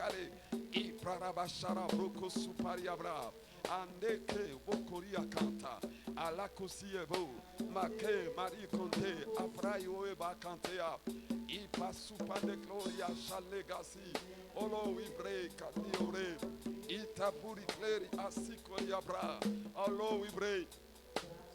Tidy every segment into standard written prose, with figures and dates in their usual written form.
kare. Iprarabashara broko supariabra. Andeke bokoria kanta. Alakosiebo. Make Marie Conte. Aprayo eba kantea. Ipa supande gloria shalegasi. Olo ibre katiore. Itaburi kleri asikoriabra. Olo ibre.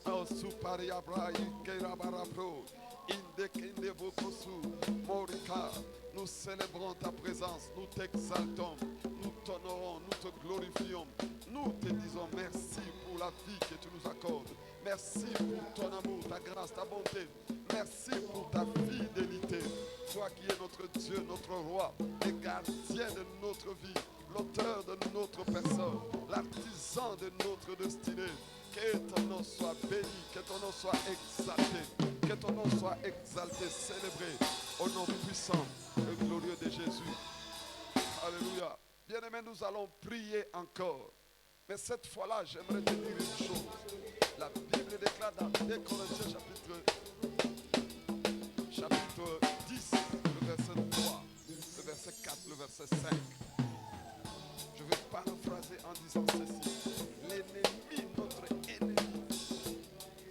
Oh, supariabra ikerabarabro. Indekende vokosu. Morika. Nous célébrons ta présence, nous t'exaltons, nous t'honorons, nous te glorifions. Nous te disons merci pour la vie que tu nous accordes. Merci pour ton amour, ta grâce, ta bonté. Merci pour ta fidélité. Toi qui es notre Dieu, notre roi, le gardien de notre vie, l'auteur de notre personne, l'artisan de notre destinée. Que ton nom soit béni, que ton nom soit exalté, que ton nom soit exalté, célébré au nom puissant et glorieux de Jésus. Alléluia. Bien-aimés, nous allons prier encore. Mais cette fois-là, j'aimerais te dire une chose. La Bible déclare dans 2 Corinthiens chapitre 10, le verset 3, le verset 4, le verset 5. Je vais paraphraser en disant ceci. L'ennemi, notre ennemi,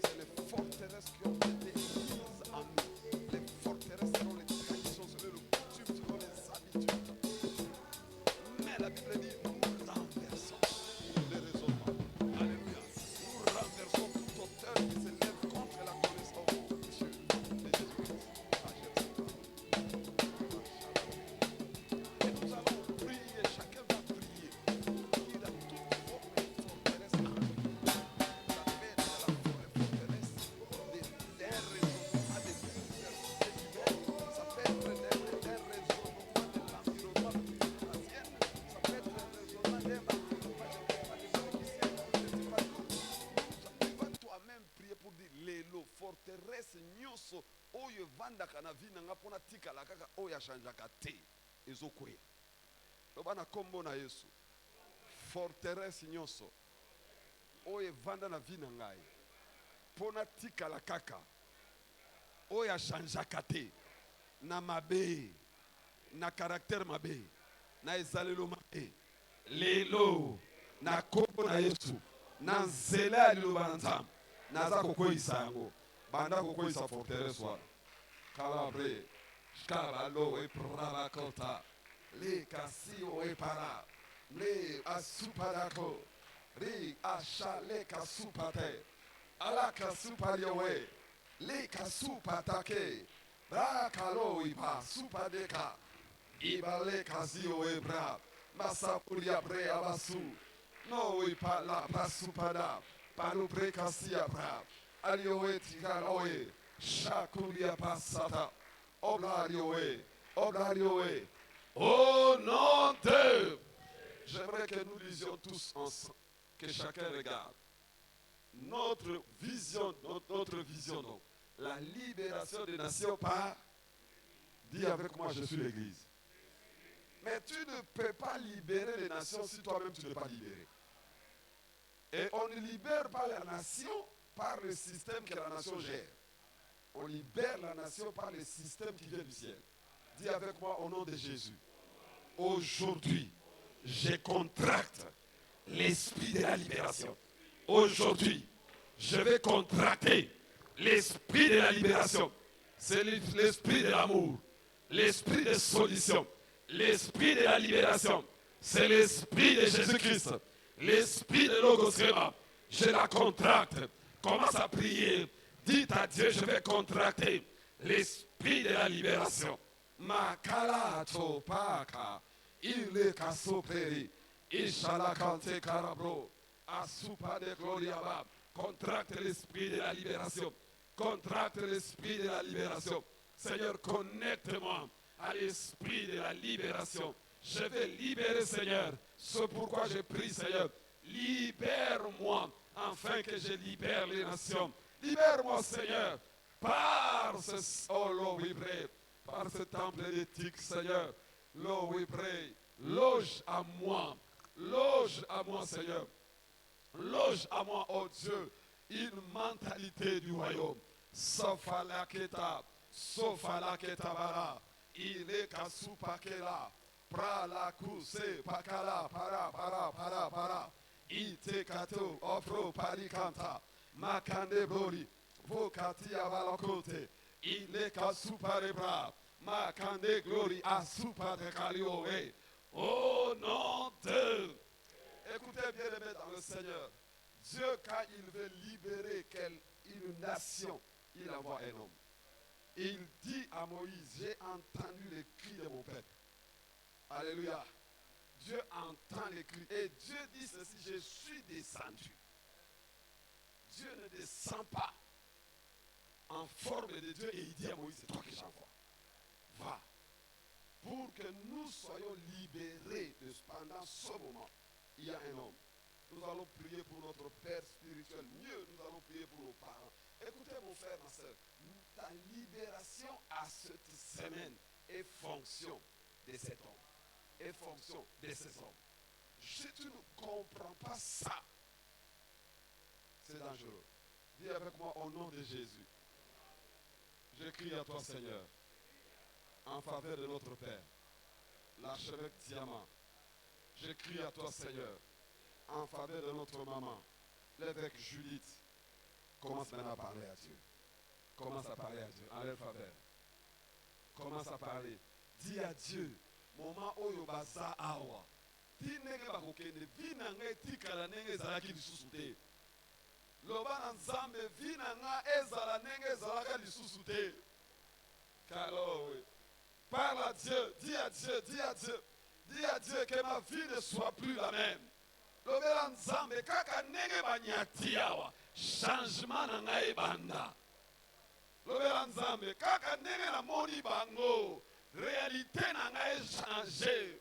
c'est les forteresses qui ont été mises en nous. Les forteresses selon les traditions, selon les coutumes, selon les habitudes. Mais la Bible dit, nous renversons les raisonnements. Alléluia. Nous renversons tout auteur qui s'élève contre la connaissance de Dieu, de Jésus-Christ. Et nous allons prier, chacun va prier. Il a toute forme de forteresse en lui. Ça peut être la forteresse d'un raisonnement, des universités diverses. Ça peut être d'un raisonnement de l'environnement pluriasienne. Ça peut être un raisonnement d'un environnement tu vas toi-même prier pour dire lelo forteresse nyonso oyo evandaka na vie nanga mpona tikala kaka oyo achangeaka te ezokwea loba na kombo na Yesu. Forteresse nyonso oyo evanda na vie na ngai mpona tikala kaka oyo achangeaka te na mabe na caractère mabe na ezalelo mabe lelo na kombo na Yesu na nzela ya liloba na Nzambe naza kokweyisa yango banda kokweyisa forteresse wana kalabre kalalo epravakota le kasio epara le asupadako ri ashale kasupate ala kasupariowe le kasupatake brakalo iba supadeka ibale kasio ebra masapuria bre abasu no ipa la basupada panu prekasia bra aliowe tikaloe shakuria pasata oblariowe oblariowe. Au nom de... J'aimerais que nous lisions tous ensemble, que chacun regarde. Notre vision, donc, la libération des nations par... Dis avec moi, je suis l'Église. Mais tu ne peux pas libérer les nations si toi-même tu n'es pas libéré. Et on ne libère pas la nation par le système que la nation gère. On libère la nation par le système qui vient du ciel. Dis avec moi au nom de Jésus. Aujourd'hui, je contracte l'esprit de la libération. Aujourd'hui, je vais contracter l'esprit de la libération. C'est l'esprit de l'amour, l'esprit de solution, l'esprit de la libération. C'est l'esprit de Jésus-Christ, l'esprit de Logos-Réma. Je la contracte. Commence à prier. Dites à Dieu, je vais contracter l'esprit de la libération. Makala topaka, ile kasoperi, ishala kante karabro, asupa de gloriaba. Contracte l'esprit de la libération. Contracte l'esprit de la libération. Seigneur, connecte-moi à l'esprit de la libération. Je vais libérer, Seigneur. C'est pourquoi je prie, Seigneur. Libère-moi, afin que je libère les nations. Libère-moi, Seigneur, par ce... Oh, Lord, we pray. Par ce temple éthique, Seigneur. Lord, we pray. Loge à moi, Seigneur. Loge à moi, oh Dieu, une mentalité du royaume. Sofalaketa bara. Il est kasupakela. Prala kuse pakala para. Ite kato ofro parikanta. Makande broli. Vokati avalokote. Ile kasuparebra. Makande glory asupare kalioe. Au nom de. Écoutez bien les dans le Seigneur. Dieu, quand il veut libérer une nation, il envoie un homme. Il dit à Moïse, j'ai entendu les cris de mon peuple. Alléluia. Dieu entend les cris. Et Dieu dit ceci, je suis descendu. Dieu ne descend pas en forme de Dieu et il dit à Moïse, c'est toi que j'envoie. Va. Pour que nous soyons libérés pendant ce moment, il y a un homme. Nous allons prier pour notre Père spirituel. Mieux, nous allons prier pour nos parents. Écoutez mon frère, ma soeur, ta libération à cette semaine est fonction de cet homme. Est fonction de ces hommes. Si tu ne comprends pas ça, c'est dangereux. Dis avec moi au nom de Jésus. Je crie à toi, Seigneur, en faveur de notre Père, l'archevêque Diamant. Je crie à toi, Seigneur, en faveur de notre maman, l'évêque Judith. Commence maintenant à parler à Dieu. Commence à parler à Dieu en leur faveur. Commence à parler. Dis à Dieu, moment oyo baza awa. Ti nenge bakokende vina nga etikala nenge ezalaki lisusu te. Loba na Nzambe vina nga ezala nenge ezalaka lisusu te. Kalowe. Parle à Dieu, dis à Dieu, dis à Dieu. Dis à Dieu que ma vie ne soit plus la même. Lobela Nzambe kaka nenge banyati awa. Changement na ngai banda. Lobela Nzambe kaka nenge na moni bango. Réalité na ngai changé.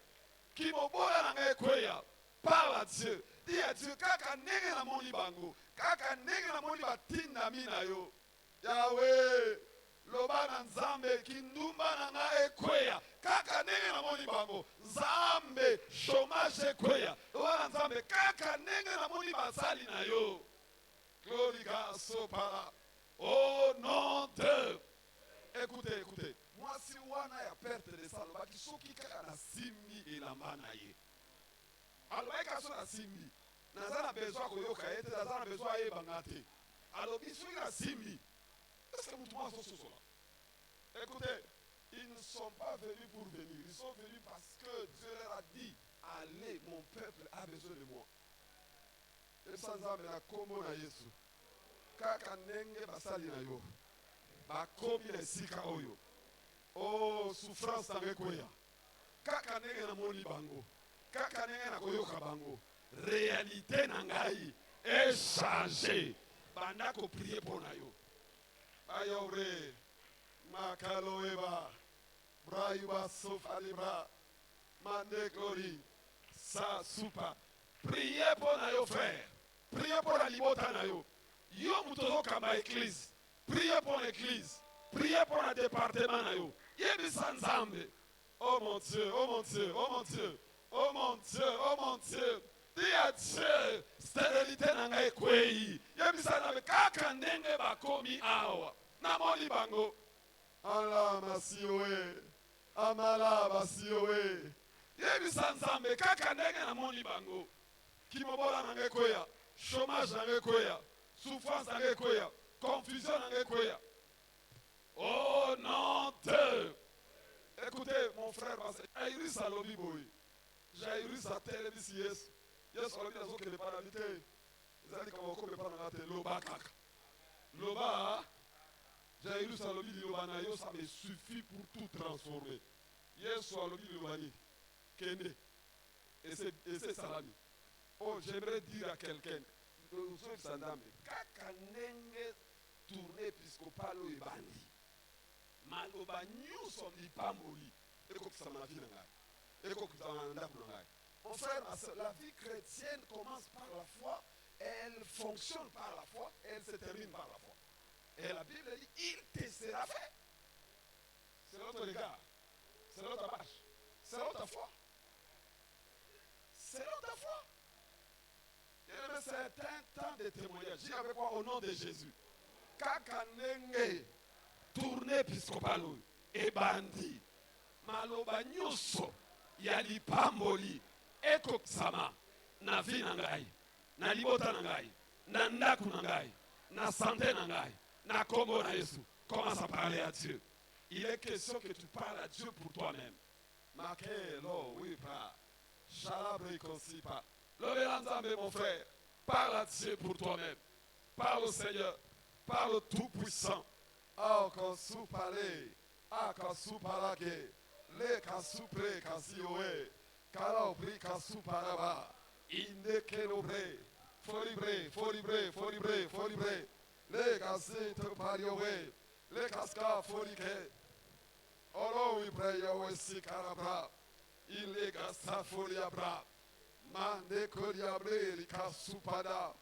Kimobola na ngai kweya. Parle à Dieu. Dis à Dieu kaka nenge na moni bango. Kaka nenge na moni batinda mina yo. Yahweh. Loba na Nzambe kindumba na nga ekweya kaka nenge na moni bango Nzambe chômage ekweya loba na Nzambe kaka nenge na moni basali na yo. Glory gaso para au nom de. Écoutez, écoutez, moi si wana ya perte de ça lobaki soki kaka na simbi elamba na ye alobaki kaso na simbi naza na besoin koyoka ye te naza na besoin ayebanga te alobi soki na simbi. Est-ce que vous écoutez, ils ne sont pas venus pour venir. Ils sont venus parce que Dieu leur a dit, allez, mon peuple a besoin de moi. Et sans âme, la komo na Yesu. Kaka nenge basali na yo. Bakomi na sika oyo. Oh, souffrance na kweya. Kaka nenge na moni bango. Kaka nenge na koyoka bango. Réalité na ngai est changée. Banda ko prier pour na yo. Ayore, Makaloeba, Brayuba Sofalibra, Mande Glory, Sa Soupa. Priez pour nos frères, priez pour la libota nayo. Yo mutozo kama église, priez pour l'église, priez pour le département nayo. Yebi Sanzambe. Oh mon Dieu, oh mon Dieu, oh mon Dieu, oh mon Dieu, oh mon Dieu. Dis à Dieu, stérilité nanga ekwei. Yebi Sanzambe kaka ndenge bakomi awa. Namoni bango. Ala masiowe. Amala masiowe. Yebi Sanzambe kaka ndenge namoni bango. Kimobola nanga ekweya. Chômage nanga ekweya. Souffrance nanga ekweya. Confusion nanga ekweya. Oh non de. Écoutez mon frère, Jairus a lobi boy. Jairus a télévisé yes. Yes olobi nazo kele para vite. Zali kama ko be para ngate loba kaka. Loba Jairus a lobi loba na yo ça me suffit pour tout transformer. Yes olobi loba ni. Kende. Et c'est salami. Oh, j'aimerais dire à quelqu'un, kaka nenge tourné épiscopal ou ebandi. Maloba nyuso lipamboli. Eko kisama vie na ngai. Eko kisama ndaku na ngai. Mon frère, la vie chrétienne commence par la foi, elle fonctionne par la foi, elle se termine par la foi. Et la Bible dit, il te sera fait. C'est notre regard, c'est notre marche, c'est notre foi. C'est notre foi. C'est un temps de témoignage. Dis avec moi au nom de Jésus. Kakanenge, tourné épiscopal, et bandi, maloba nyuso, ya lipamboli ekokisama na vi na ngai, na libota na ngai, na ndaku na ngai, na santé na ngai, na kombo na Yesu. Commence à parler à Dieu. Il est question que tu parles à Dieu pour toi-même. Makelo, oui, pas. Chalabre pas. Le mon frère, parle à Dieu pour toi-même. Parle au Seigneur. Parle au Tout-Puissant. Ah, quand sous parler. Ah, quand sous parler. Le kasupre kasioe. Kalaobri kasuparaba. Inde kelobre. Folibre, folibre, folibre, folibre. Le kasi te pariowe. Le casca folike. Olo wibre yawe sikarabra. Il est gasta foliabra. Mande koliabre likasupada.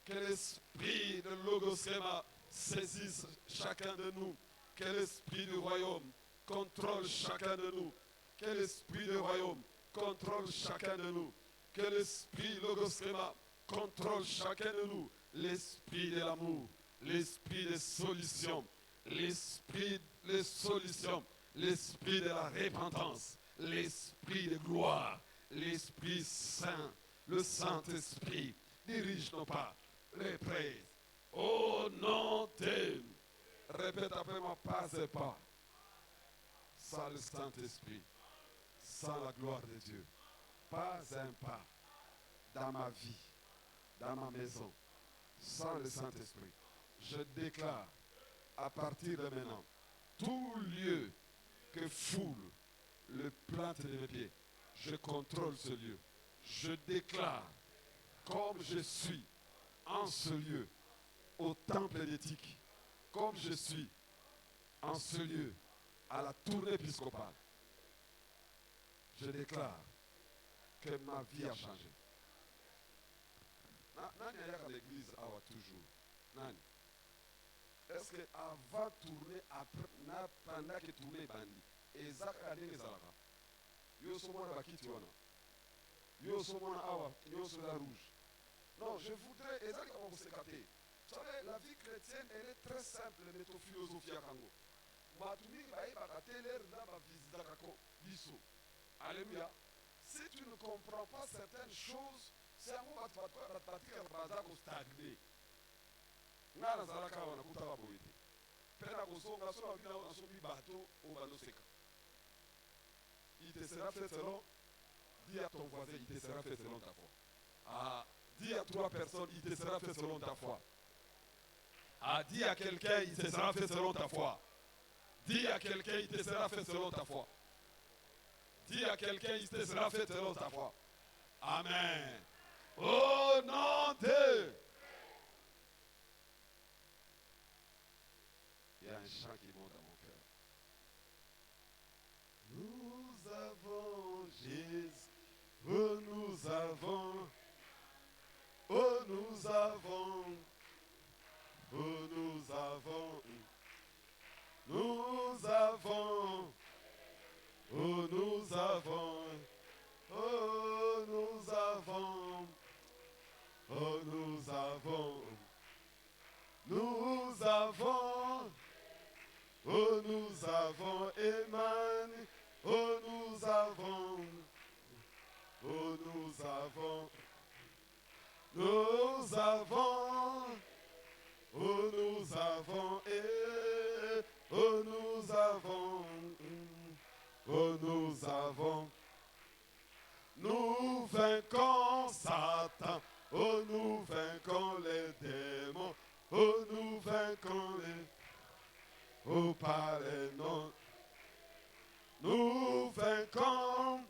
Que l'esprit de Logosema saisisse chacun de nous. Que l'esprit du royaume contrôle chacun de nous. Que l'esprit du royaume contrôle chacun de nous. Que l'esprit Logosema contrôle chacun de nous. L'esprit de l'amour, l'esprit des solutions, l'esprit des solutions, l'esprit de la repentance, l'esprit de gloire, l'esprit saint, le Saint-Esprit. Dirige nos pas, les prêts. Au nom de... Répète après moi, pas et pas. Sans le Saint-Esprit, sans la gloire de Dieu. Pas un pas dans ma vie, dans ma maison, sans le Saint-Esprit. Je déclare à partir de maintenant, tout lieu que foule le plante de mes pieds, je contrôle ce lieu. Je déclare, comme je suis en ce lieu, au temple d'éthique, comme je suis en ce lieu, à la tournée épiscopale, je déclare que ma vie a changé. Nani à l'église awa toujours. Nani. Est-ce que avant de tourner, après, pendant que tourner bandi, et Zaka les Zalaka, yo somona bakiti wana, yo somona awa, yo sur la rouge. Non, je voudrais, et Zaka on s'est gâté. Vous savez, la vie chrétienne, elle est très simple, mais méthode philosophie à Kango. Matumi baï bakateler na ba visita kako biso. Alléluia. Si tu ne comprends pas certaines choses, c'est un mot battre bazar au stagné. Ngana zalaka wana kutaba boyete. Pena kosonga so abina na so bi bateau au banoseka. Il te sera fait selon. Dis à ton voisin, il te sera fait selon ta foi. Ah, dis à 3 personnes, il te sera fait selon ta foi. Ah, dis à quelqu'un, il te sera fait selon ta foi. Dis à quelqu'un, il te sera fait selon ta foi. Dis à quelqu'un, il te sera fait selon ta foi. Amen. Au nom de... Il y a un chant qui monte dans mon cœur. Nous avons Jésus. Oh, nous avons. Oh, nous avons. Oh, nous avons. Nous avons. Oh, nous avons. Oh, nous avons. Oh, nous avons. Nous avons. Oh, nous avons Emmanuel. Oh, nous avons. Oh, nous avons. Nous avons. Oh, nous avons. Oh, nous avons. Oh, nous avons. Nous vainquons Satan. Oh, nous vainquons les démons. Oh, nous vainquons les... Oh, par les noms. Nous vainquons.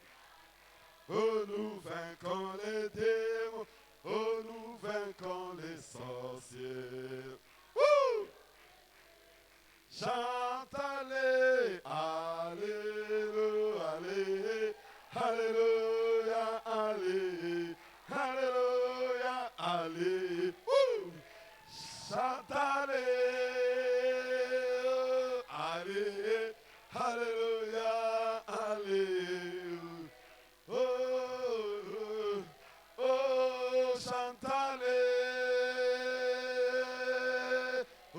Oh, nous vainquons les démons. Oh, nous vainquons les sorciers. Ouh! Chante, allez, alléluia, allez, alléluia, allez, alléluia, allez. Ouh! Chante, allez, allez, alléluia, allez. Oh, oh, oh, chante, allez. Oh,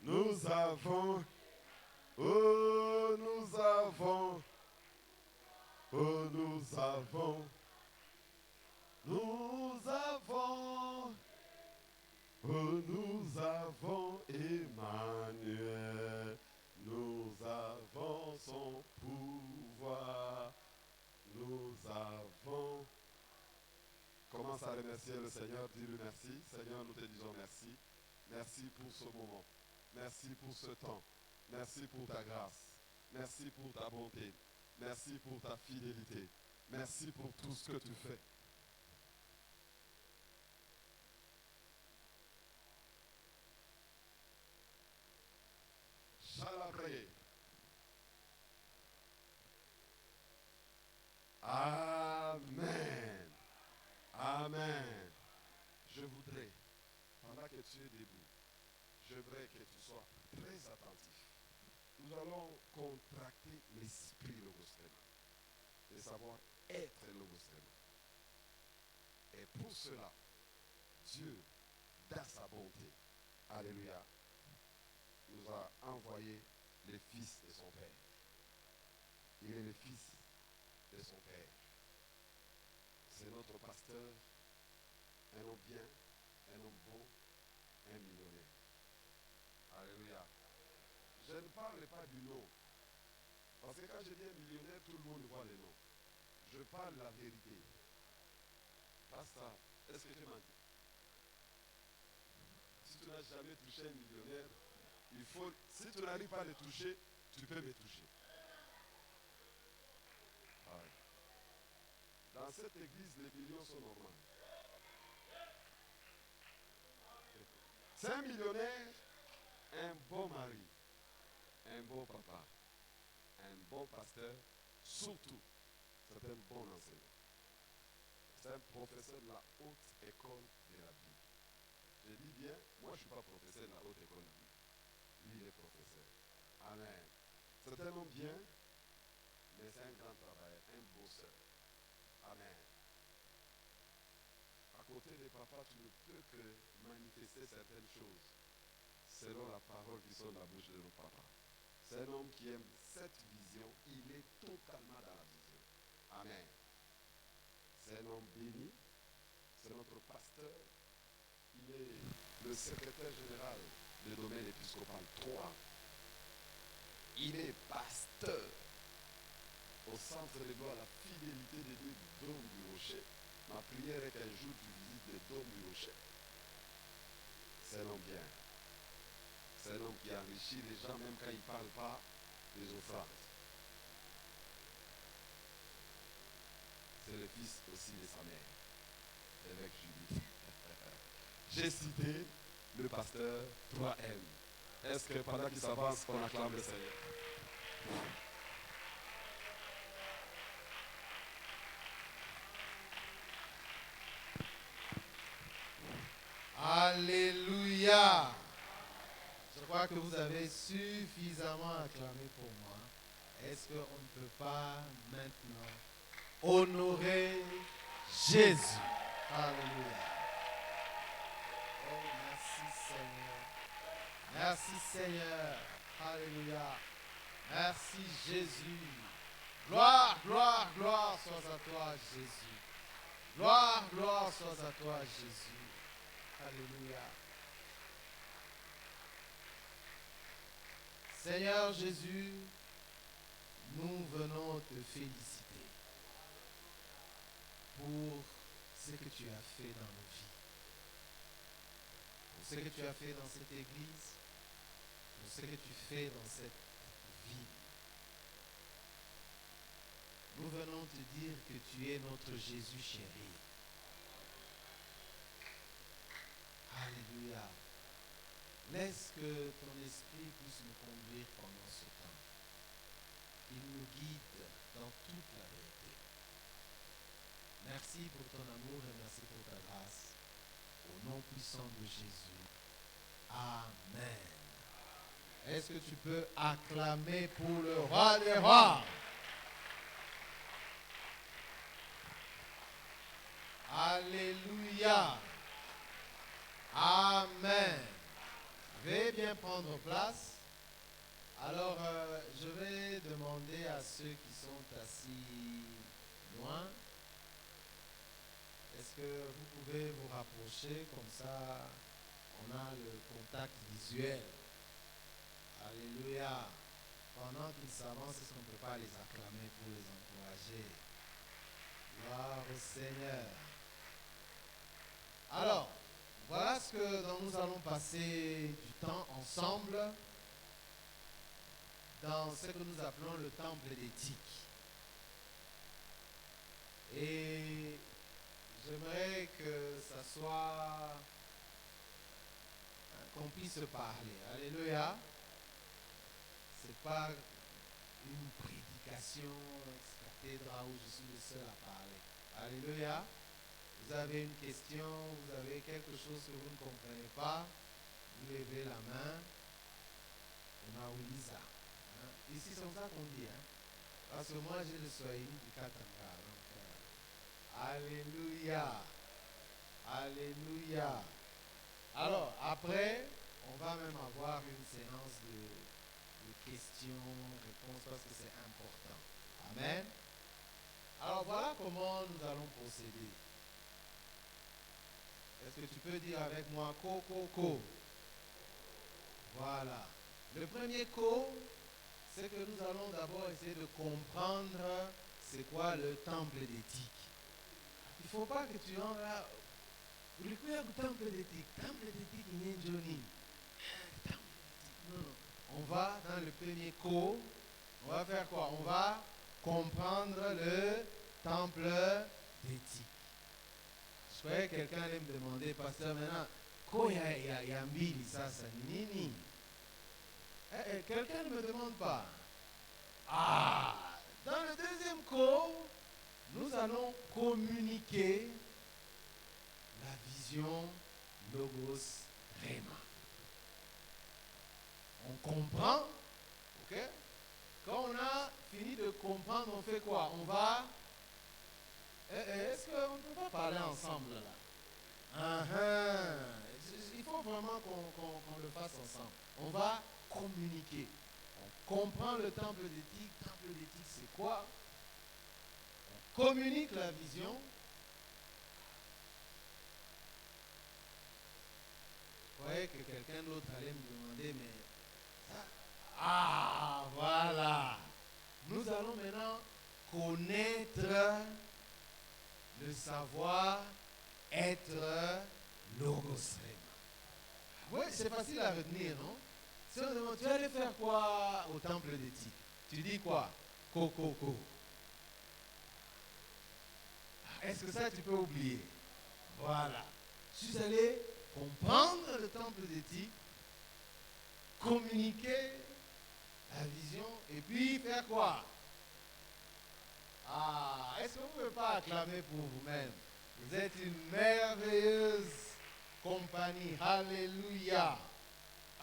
Nous avons, oh nous avons, oh nous avons, nous avons, oh nous avons Emmanuel, nous avons son pouvoir, nous avons. Commence à remercier le Seigneur, dis-lui merci. Seigneur, nous te disons merci. Merci pour ce moment. Merci pour ce temps. Merci pour ta grâce. Merci pour ta bonté. Merci pour ta fidélité. Merci pour tout ce que tu fais. Chalabré. Amen. Amen. Je voudrais, pendant que tu es debout, je voudrais que tu sois très attentif. Nous allons contracter l'esprit Logos-Réma et savoir être Logos-Réma. Et pour cela, Dieu, dans sa bonté, alléluia, nous a envoyé le Fils de son Père. Il est le Fils de son Père. C'est notre pasteur, un homme bien, un homme bon, un millionnaire. Alléluia. Je ne parle pas du nom. Parce que quand je dis un millionnaire, tout le monde voit le nom. Je parle la vérité. Pasteur, est-ce que je mens? Si tu n'as jamais touché un millionnaire, il faut, si tu n'arrives pas à le toucher, tu peux me toucher. Ouais. Dans cette église, les millions sont normaux. C'est un millionnaire, un bon mari, un bon papa, un bon pasteur, surtout, c'est un bon enseignant. C'est un professeur de la haute école de la Bible. Je dis bien, moi je ne suis pas professeur de la haute école de la Bible. Lui, il est professeur. Amen. C'est un homme bien, mais c'est un grand travailleur, un bosseur. Amen. À côté des papas, tu ne peux que manifester certaines choses selon la parole qui sort de la bouche de nos papas. C'est un homme qui aime cette vision. Il est totalement dans la vision. Amen. C'est un homme béni. C'est notre pasteur. Il est le secrétaire général du domaine épiscopal 3. Il est pasteur au centre de gloire, la fidélité de Dieu du Dôme du Rocher. Ma prière est qu'un jour tu visites le Dôme du Rocher. C'est un homme bien. C'est un homme qui enrichit les gens même quand ils ne parlent pas des offrandes. C'est le fils aussi de sa mère, l'évêque Judith. J'ai cité le pasteur 3M. Est-ce que pendant qu'il s'avance, on acclame le Seigneur? Alléluia. Je crois que vous avez suffisamment acclamé pour moi. Est-ce qu'on ne peut pas maintenant honorer Jésus? Alléluia. Oh, merci Seigneur. Merci Seigneur. Alléluia. Merci Jésus. Gloire, gloire, gloire soit à toi Jésus. Gloire, gloire soit à toi Jésus. Alléluia. Seigneur Jésus, nous venons te féliciter pour ce que tu as fait dans nos vies, pour ce que tu as fait dans cette église, pour ce que tu fais dans cette vie. Nous venons te dire que tu es notre Jésus chéri. Alléluia. Laisse que ton esprit puisse nous conduire pendant ce temps. Il nous guide dans toute la vérité. Merci pour ton amour et merci pour ta grâce. Au nom puissant de Jésus. Amen. Est-ce que tu peux acclamer pour le roi des rois? Alléluia. Amen. Veuillez bien prendre place. Alors, je vais demander à ceux qui sont assis loin, est-ce que vous pouvez vous rapprocher, comme ça on a le contact visuel. Alléluia. Pendant qu'ils s'avancent, est-ce qu'on ne peut pas les acclamer pour les encourager? Gloire au Seigneur. Alors, voilà ce que dont nous allons passer du temps ensemble dans ce que nous appelons le temple d'éthique. Et j'aimerais que ça soit qu'on puisse se parler. Alléluia. C'est pas une prédication cathédrale où je suis le seul à parler. Alléluia. Vous avez une question, vous avez quelque chose que vous ne comprenez pas, vous levez la main. On a Ouliza. Ici, c'est comme ça qu'on dit. Parce que moi, j'ai le Swahili du Katanga. Alléluia. Alléluia. Alors, après, on va même avoir une séance de questions-réponses parce que c'est important. Amen. Alors, voilà comment nous allons procéder. Est-ce que tu peux dire avec moi co? Voilà. Le premier co, c'est que nous allons d'abord essayer de comprendre c'est quoi le temple d'éthique. Il ne faut pas que tu entres là. Le temple d'éthique. Temple d'éthique, il y a Johnny. Non. On va dans le premier cours. On va faire quoi? On va comprendre le temple d'éthique. Je croyais que quelqu'un allait me demander, pasteur, maintenant, quoi il y a Mbili, ça, nini? Quelqu'un ne me demande pas. Dans le deuxième cours, nous allons communiquer la vision Logos Rema. On comprend, ok? Quand on a fini de comprendre, on fait quoi? On va... Est-ce qu'on ne peut pas parler ensemble là? Il faut vraiment qu'on le fasse ensemble. On va communiquer. On comprend le temple d'éthique. Temple d'éthique, c'est quoi? On communique la vision. Je croyais que quelqu'un d'autre allait me demander, mais... voilà. Nous allons maintenant connaître le savoir être Logos Rema. Oui, c'est facile à retenir, non? Si on demande, tu vas aller faire quoi au temple d'éthique? Tu dis quoi? Co. Est-ce que ça tu peux oublier? Voilà. Je suis allé comprendre le temple d'éthique, communiquer la vision et puis faire quoi? Est-ce que vous ne pouvez pas acclamer pour vous-même? Vous êtes une merveilleuse compagnie. Alléluia.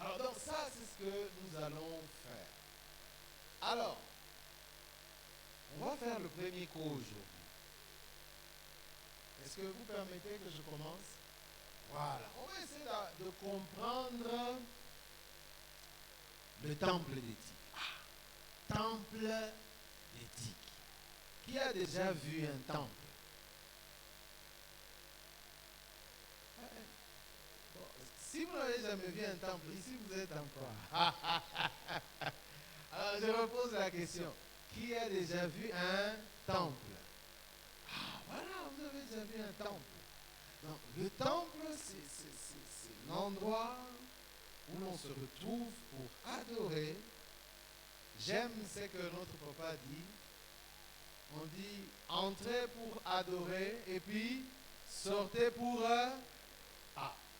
Alors donc ça, c'est ce que nous allons faire. Alors, on va faire le premier cours aujourd'hui. Est-ce que vous permettez que je commence? Voilà. On va essayer de comprendre le temple d'éthique. Temple d'éthique. Qui a déjà vu un temple? Si vous n'avez jamais vu un temple, ici vous êtes encore. Alors je repose la question. Qui a déjà vu un temple? Voilà, vous avez déjà vu un temple. Donc, le temple, c'est l'endroit où l'on se retrouve pour adorer. J'aime ce que notre papa dit. On dit entrez pour adorer et puis sortez pour...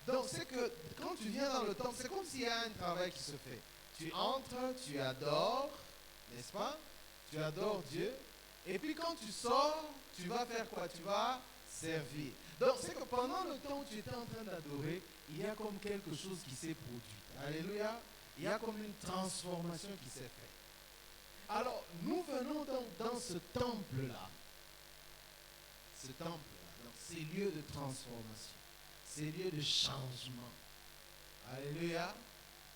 Donc c'est que quand tu viens dans le temple, c'est comme s'il y a un travail qui se fait. Tu entres, tu adores, n'est-ce pas? Tu adores Dieu. Et puis quand tu sors, tu vas faire quoi? Tu vas servir. Donc c'est que pendant le temps où tu étais en train d'adorer, il y a comme quelque chose qui s'est produit. Alléluia. Il y a comme une transformation qui s'est faite. Alors, nous venons donc dans ce temple-là, dans ces lieux de transformation, ces lieux de changement. Alléluia.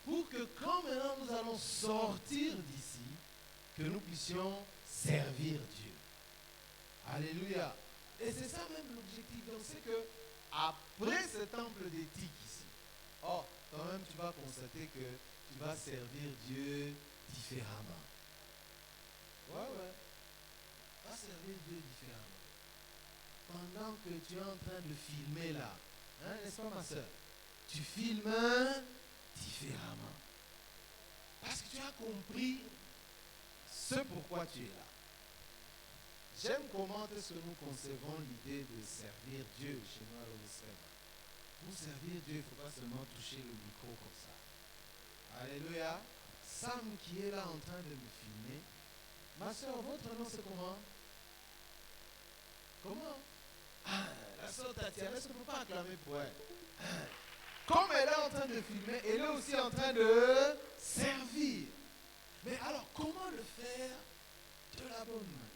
pour que quand maintenant nous allons sortir d'ici, que nous puissions servir Dieu. Alléluia. Et c'est ça même l'objectif. Donc c'est que après ce temple d'éthique ici, oh, quand même tu vas constater que tu vas servir Dieu différemment. Ouais. Tu vas servir Dieu différemment. Pendant que tu es en train de filmer là, hein, n'est-ce pas ma soeur? Tu filmes différemment. Parce que tu as compris ce pourquoi tu es là. J'aime comment est-ce que nous concevons l'idée de servir Dieu chez nous à l'Onisfema. Pour servir Dieu, il ne faut pas seulement toucher le micro comme ça. Alléluia. Sam qui est là en train de me filmer. Ma soeur, votre nom c'est comment? Comment? Ah, la soeur Tatiana, est-ce qu'on ne peut pas acclamer pour elle? Comme elle est en train de filmer, elle est aussi en train de servir. Mais alors, comment le faire de la bonne manière?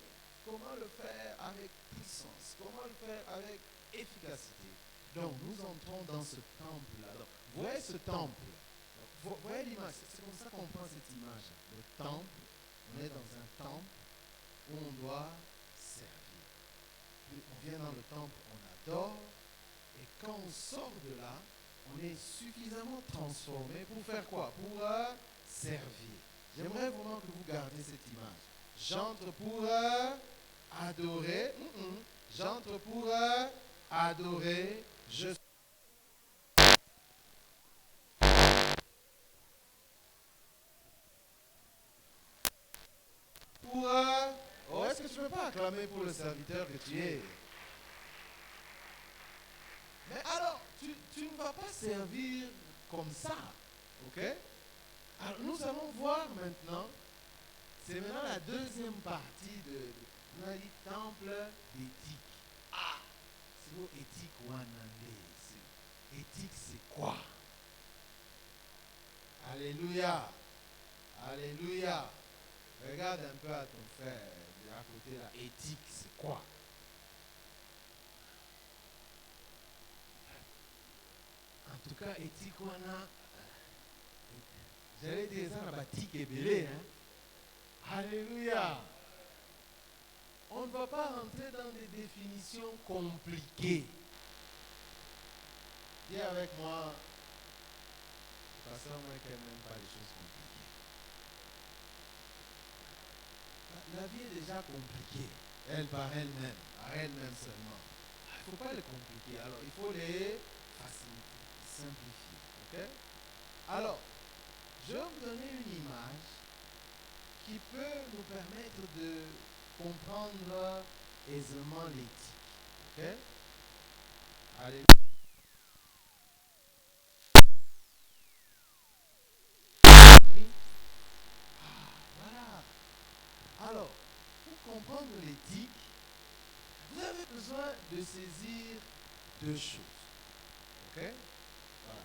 Comment le faire avec puissance? Comment le faire avec efficacité? Donc, nous entrons dans ce temple-là. Donc, vous voyez ce temple? Vous voyez l'image? C'est comme ça qu'on prend cette image. Le temple, on est dans un temple où on doit servir. Puis on vient dans le temple, on adore. Et quand on sort de là, on est suffisamment transformé pour faire quoi? Pour servir. J'aimerais vraiment que vous gardiez cette image. J'entre pour adorer. J'entre pour adorer. Je pour oh, est-ce que tu ne peux pas acclamer pour le serviteur que tu es? Mais alors, tu ne vas pas servir comme ça. Ok? Alors, nous allons voir maintenant. C'est maintenant la deuxième partie de on a dit temple d'éthique. Ah, c'est quoi éthique ou anandé? Éthique, c'est quoi? Alléluia. Alléluia. Regarde un peu à ton frère à côté là. Éthique, c'est quoi? En tout cas, éthique, on a. J'allais dire ça, on a bâti Kébélé, hein? Alléluia. On ne va pas rentrer dans des définitions compliquées. Dis avec moi, pasteur, moi qui n'aime pas les choses compliquées. La vie est déjà compliquée, elle par elle-même, à elle-même seulement. Il ne faut pas les compliquer, alors il faut les faciliter, simplifier. Okay? Alors, je vais vous donner une image qui peut nous permettre de comprendre aisément l'éthique. Ok? Allez. Oui. Voilà. Alors, pour comprendre l'éthique, vous avez besoin de saisir deux choses. Ok? Voilà.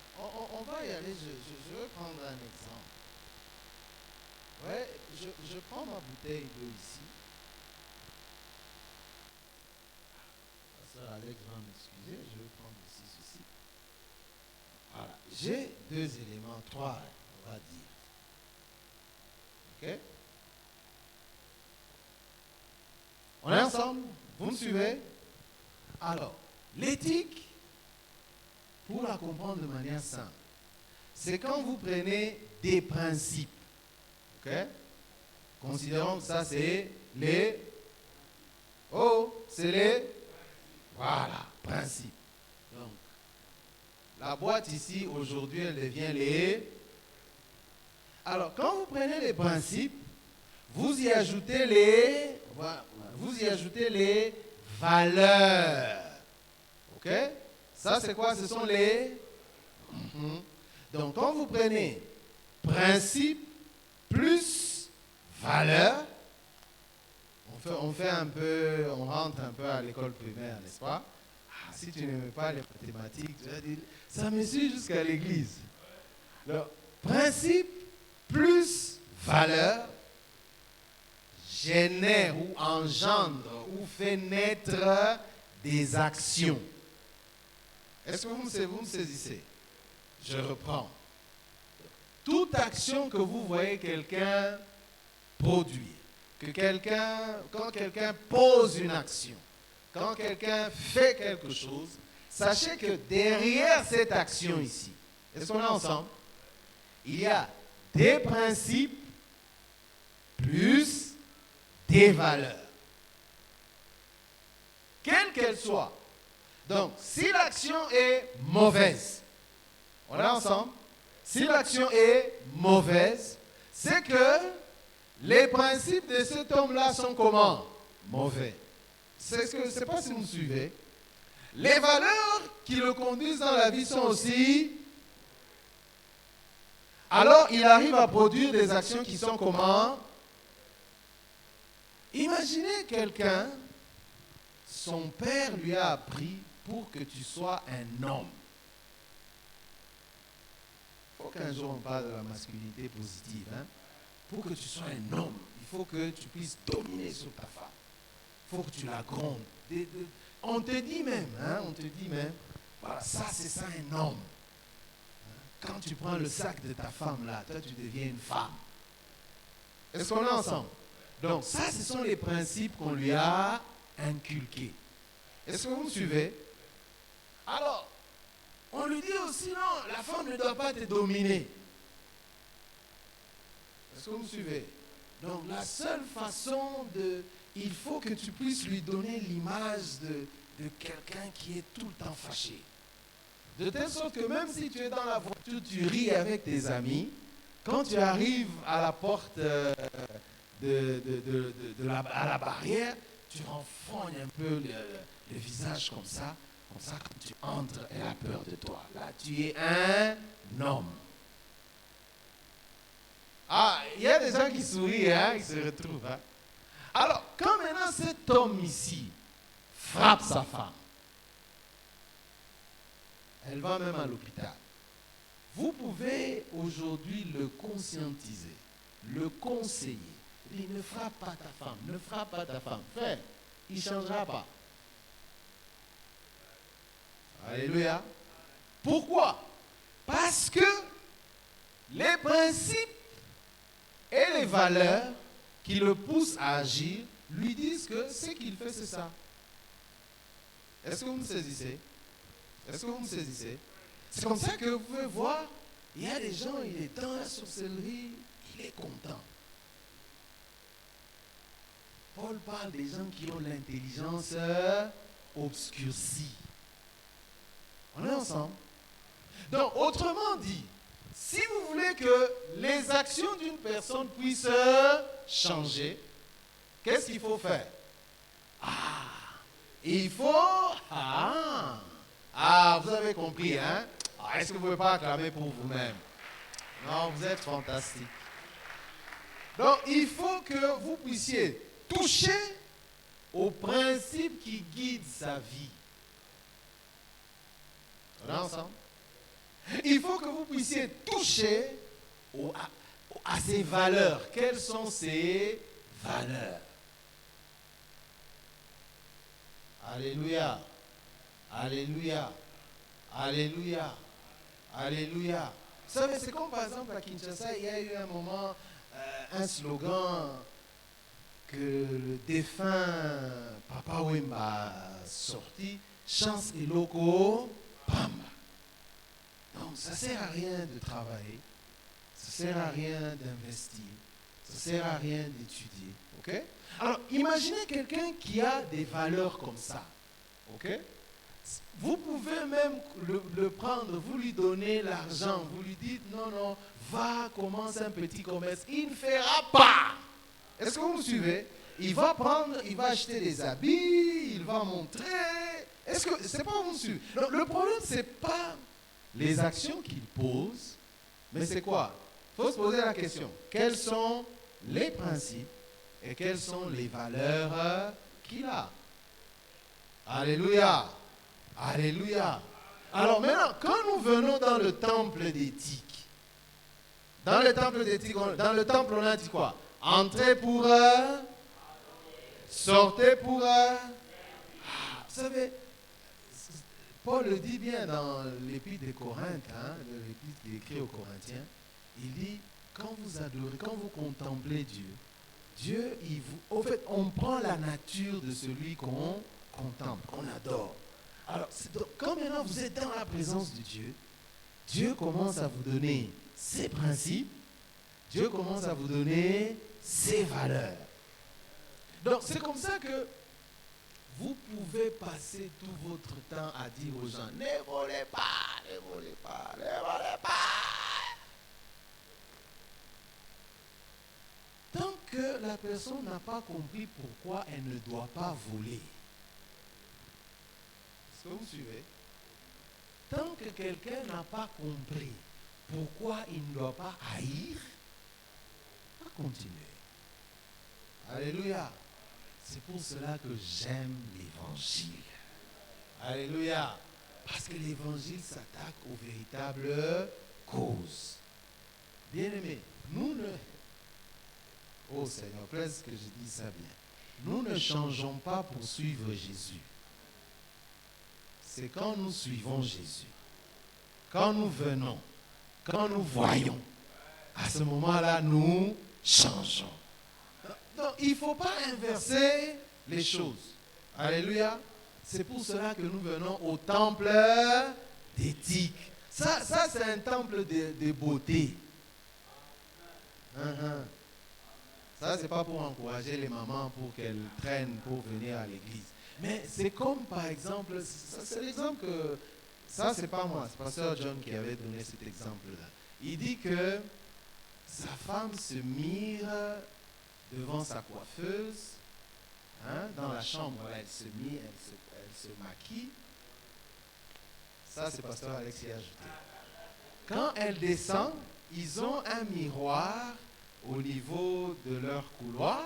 On va y aller. Je vais prendre un exemple. Ouais, je prends ma bouteille d'eau ici. Pasteur Alex va m'excuser, je vais prendre ici ceci. Voilà, j'ai deux éléments, trois, on va dire. Ok? On est ensemble? Vous me suivez? Alors, l'éthique, pour la comprendre de manière simple, c'est quand vous prenez des principes. Ok? Considérons que ça c'est les... Oh, c'est les... Voilà, principes. Donc, la boîte ici, aujourd'hui, elle devient les... Alors, quand vous prenez les principes, vous y ajoutez les... Voilà, vous y ajoutez les valeurs. Ok? Ça c'est quoi? Ce sont les... Donc, quand vous prenez principe plus valeur, on fait un peu, on rentre un peu à l'école primaire, n'est-ce pas? Ah, si tu n'aimes pas les mathématiques, tu vas dire, ça me suit jusqu'à l'église. Le principe plus valeur génère ou engendre ou fait naître des actions. Est-ce que vous me saisissez? Je reprends. toute action que vous voyez quelqu'un produire, quand quelqu'un pose une action, quand quelqu'un fait quelque chose, sachez que derrière cette action ici, est-ce qu'on est ensemble? Il y a des principes plus des valeurs. Quelle qu'elle soit. Donc, si l'action est mauvaise, on est ensemble? Si l'action est mauvaise, c'est que les principes de cet homme-là sont comment? Mauvais. C'est pas si vous me suivez. Les valeurs qui le conduisent dans la vie sont aussi... Alors, il arrive à produire des actions qui sont comment? Imaginez quelqu'un, son père lui a appris pour que tu sois un homme. Il faut qu'un jour on parle de la masculinité positive. Hein? Pour que tu sois un homme, il faut que tu puisses dominer sur ta femme. Il faut que tu la grondes. On te dit même, voilà, ça c'est ça un homme. Quand tu prends le sac de ta femme là, toi tu deviens une femme. Est-ce qu'on est ensemble? Donc ça, ce sont les principes qu'on lui a inculqués. Est-ce que vous me suivez? Alors, on lui dit aussi non, la femme ne doit pas te dominer. Est-ce que vous me suivez? Donc la seule façon de... Il faut que tu puisses lui donner l'image de quelqu'un qui est tout le temps fâché. De telle sorte que même si tu es dans la voiture, tu ris avec tes amis, quand tu arrives à la porte à la barrière, tu renfognes un peu le visage comme ça quand tu entres, elle a peur de toi. Là, tu es un homme. Ah, il y a des gens qui sourient, hein, qui se retrouvent. Hein. Alors, quand maintenant cet homme ici frappe sa femme, elle va même à l'hôpital. Vous pouvez aujourd'hui le conscientiser, le conseiller. Il ne frappe pas ta femme, ne frappe pas ta femme. Frère, il ne changera pas. Alléluia. Pourquoi? Parce que les principes et les valeurs qui le poussent à agir lui disent que ce qu'il fait, c'est ça. Est-ce que vous me saisissez? Est-ce que vous me saisissez? C'est comme ça que vous pouvez voir, il y a des gens, il est dans la sorcellerie, il est content. Paul parle des gens qui ont l'intelligence obscurcie. On est ensemble? Donc, autrement dit, si vous voulez que les actions d'une personne puissent changer, qu'est-ce qu'il faut faire? Il faut... vous avez compris, hein? Est-ce que vous ne pouvez pas acclamer pour vous-même? Non, vous êtes fantastique. Donc, il faut que vous puissiez toucher aux principes qui guident sa vie. On est ensemble? Il faut que vous puissiez toucher à ses valeurs. Quelles sont ces valeurs? Alléluia. Alléluia. Alléluia. Alléluia. Vous savez, c'est comme par exemple à Kinshasa, il y a eu un moment, un slogan que le défunt Papa Wemba a sorti, chance et loco, pam. Donc, ça ne sert à rien de travailler, ça ne sert à rien d'investir, ça ne sert à rien d'étudier. Ok? Alors, imaginez quelqu'un qui a des valeurs comme ça. Ok? Vous pouvez même le prendre, vous lui donnez l'argent, vous lui dites non, va commencer un petit commerce. Il ne fera pas. Est-ce que vous me suivez? Il va prendre, il va acheter des habits, il va montrer. Est-ce que c'est pas vous me suivez? Le problème, ce n'est pas les actions qu'il pose, mais c'est quoi? Il faut se poser la question. Quels sont les principes et quelles sont les valeurs qu'il a? Alléluia. Alléluia. Alors maintenant, quand nous venons dans le temple d'éthique, dans le temple on a dit quoi? Entrez pour sortez pour vous savez, Paul le dit bien dans l'épître des Corinthes, l'épître qui est écrit aux Corinthiens. Il dit, quand vous adorez, quand vous contemplez Dieu, Dieu, au fait, on prend la nature de celui qu'on contemple, qu'on adore. Alors, quand maintenant vous êtes dans la présence de Dieu, Dieu commence à vous donner ses principes, Dieu commence à vous donner ses valeurs. Donc, c'est comme ça que vous pouvez passer tout votre temps à dire aux gens, ne volez pas, ne volez pas, ne volez pas. Tant que la personne n'a pas compris pourquoi elle ne doit pas voler. Est-ce que vous suivez? Tant que quelqu'un n'a pas compris pourquoi il ne doit pas haïr, on va continuer. Alléluia. C'est pour cela que j'aime l'évangile. Alléluia. Parce que l'évangile s'attaque aux véritables causes. Bien-aimés, nous ne... Oh Seigneur, presque que je dis ça bien. Nous ne changeons pas pour suivre Jésus. C'est quand nous suivons Jésus, quand nous venons, quand nous voyons, à ce moment-là, nous changeons. Donc, il ne faut pas inverser les choses. Alléluia. C'est pour cela que nous venons au temple d'éthique. Ça c'est un temple de beauté. Ça, ce n'est pas pour encourager les mamans pour qu'elles traînent pour venir à l'église. Mais c'est comme, par exemple, c'est l'exemple que... Ça, ce n'est pas moi, c'est Pasteur John qui avait donné cet exemple-là. Il dit que sa femme se mire devant sa coiffeuse, dans la chambre, elle se mire, elle se maquille. Ça, c'est Pasteur Alex qui a ajouté. Quand elle descend, ils ont un miroir au niveau de leur couloir.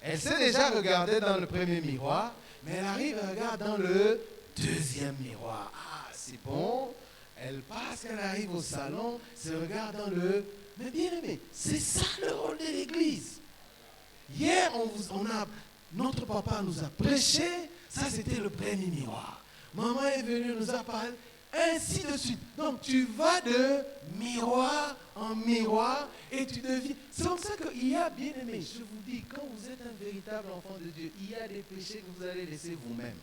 Elle s'est déjà regardée dans le premier miroir, mais elle arrive et regarde dans le deuxième miroir. Ah, c'est bon. Elle passe, elle arrive au salon, se regarde dans le... Mais bien aimé, c'est ça le rôle de l'église. Hier, notre papa nous a prêché, ça c'était le premier miroir. Maman est venue, nous a parlé, ainsi de suite. Donc tu vas de miroir en miroir et tu deviens... C'est comme ça qu'il y a, bien aimé, je vous dis, quand vous êtes un véritable enfant de Dieu, il y a des péchés que vous allez laisser vous-même.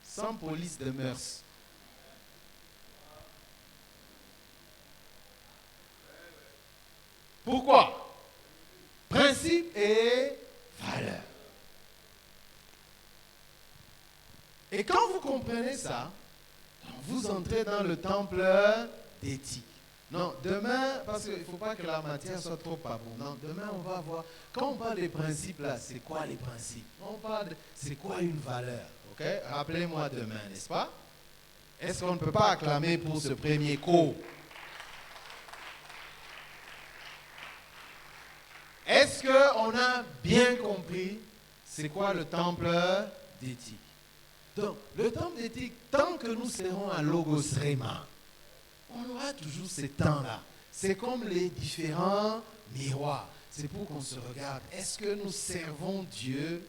Sans police de mœurs. Pourquoi? Principe et valeur. Et quand vous comprenez ça, vous entrez dans le temple d'éthique. Non, demain, parce qu'il ne faut pas que la matière soit trop abondante, demain on va voir, quand on parle des principes là, c'est quoi les principes? On parle de, c'est quoi une valeur? Ok? Rappelez-moi demain, n'est-ce pas? Est-ce qu'on ne peut pas acclamer pour ce premier cours? Est-ce qu'on a bien compris c'est quoi le temple d'éthique? Donc, le temple d'éthique, tant que nous serons à Logos Rema, on aura toujours ces temps-là. C'est comme les différents miroirs. C'est pour qu'on se regarde. Est-ce que nous servons Dieu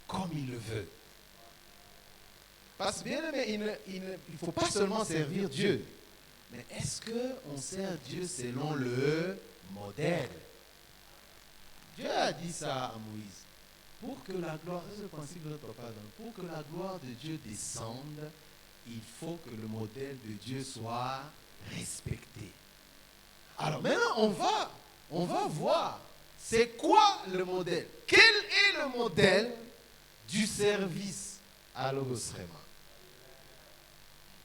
comme il le veut? Parce que bien aimé, il ne faut pas seulement servir Dieu, mais est-ce qu'on sert Dieu selon le modèle? Dieu a dit ça à Moïse. Pour que la gloire, c'est le principe de notre papa, pour que la gloire de Dieu descende, il faut que le modèle de Dieu soit respecté. Alors maintenant, on va voir, c'est quoi le modèle? Quel est le modèle du service à Logos Rema?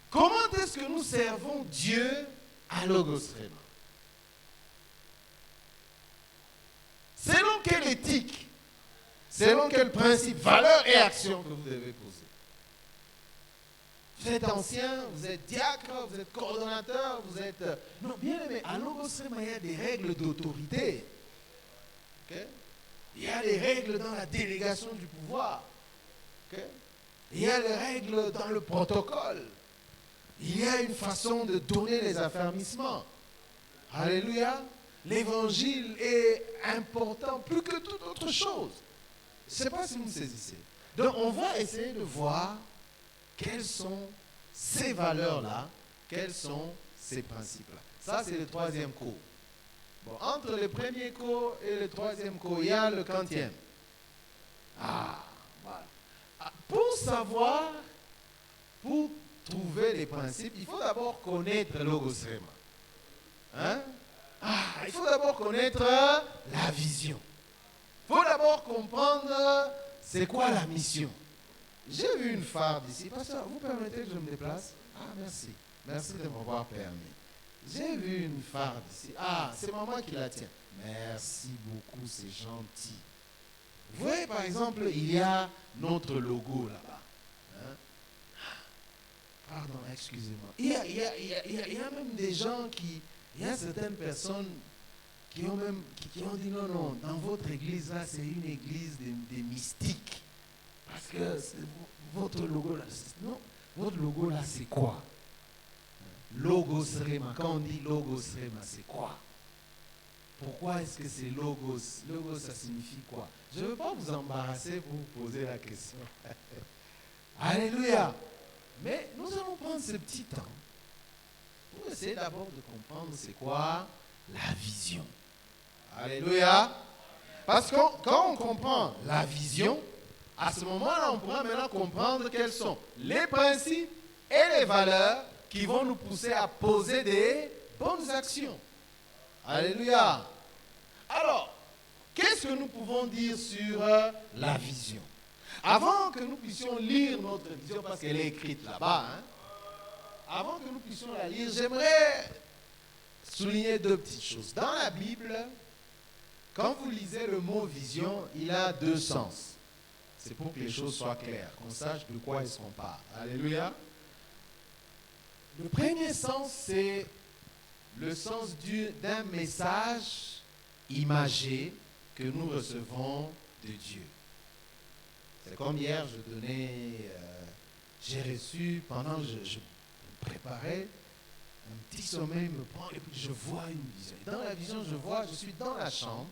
Comment est-ce que nous servons Dieu à Logos Rema? Selon quelle éthique, selon quel principe, valeur et action que vous devez poser. Vous êtes ancien, vous êtes diacre, vous êtes coordonnateur, vous êtes... Non, bien aimé, à Logos Rema, il y a des règles d'autorité. Okay? Il y a des règles dans la délégation du pouvoir. Okay? Il y a des règles dans le protocole. Il y a une façon de donner les affermissements. Alléluia. L'évangile est important plus que toute autre chose. Je ne sais pas si vous me saisissez. Donc, on va essayer de voir quelles sont ces valeurs-là, quels sont ces principes-là. Ça, c'est le troisième cours. Bon, entre le premier cours et le troisième cours, il y a le quantième. Ah, voilà. Pour savoir, pour trouver les principes, il faut d'abord connaître le Logos Rema. Hein? Il faut d'abord connaître la vision. Il faut d'abord comprendre c'est quoi la mission. J'ai vu une farde ici. Pasteur, vous permettez que je me déplace? Merci. Merci de m'avoir permis. J'ai vu une farde ici. C'est maman qui la tient. Merci beaucoup, c'est gentil. Vous voyez, par exemple, il y a notre logo là-bas. Hein? Pardon, excusez-moi. Il y a même des gens qui... Il y a certaines personnes qui ont dit non, dans votre église là, c'est une église des mystiques. Parce que votre logo là, non, votre logo là, c'est quoi? Logos Rema. Quand on dit Logos Rema, c'est quoi? Pourquoi est-ce que c'est Logos? Logos, ça signifie quoi? Je ne veux pas vous embarrasser pour vous poser la question. Alléluia. Mais nous allons prendre ce petit temps pour essayer d'abord de comprendre c'est quoi la vision. Alléluia. Parce que quand on comprend la vision, à ce moment-là, on pourra maintenant comprendre quels sont les principes et les valeurs qui vont nous pousser à poser des bonnes actions. Alléluia. Alors, qu'est-ce que nous pouvons dire sur la vision? Avant que nous puissions lire notre vision, parce qu'elle est écrite là-bas, avant que nous puissions la lire, j'aimerais souligner deux petites choses. Dans la Bible, quand vous lisez le mot vision, il a deux sens. C'est pour que les choses soient claires, qu'on sache de quoi est-ce qu'on parle. Alléluia. Le premier sens, c'est le sens d'un message imagé que nous recevons de Dieu. C'est comme hier, j'ai reçu, pendant que je me préparais, un petit sommeil me prend et puis je vois une vision. Et dans la vision, je suis dans la chambre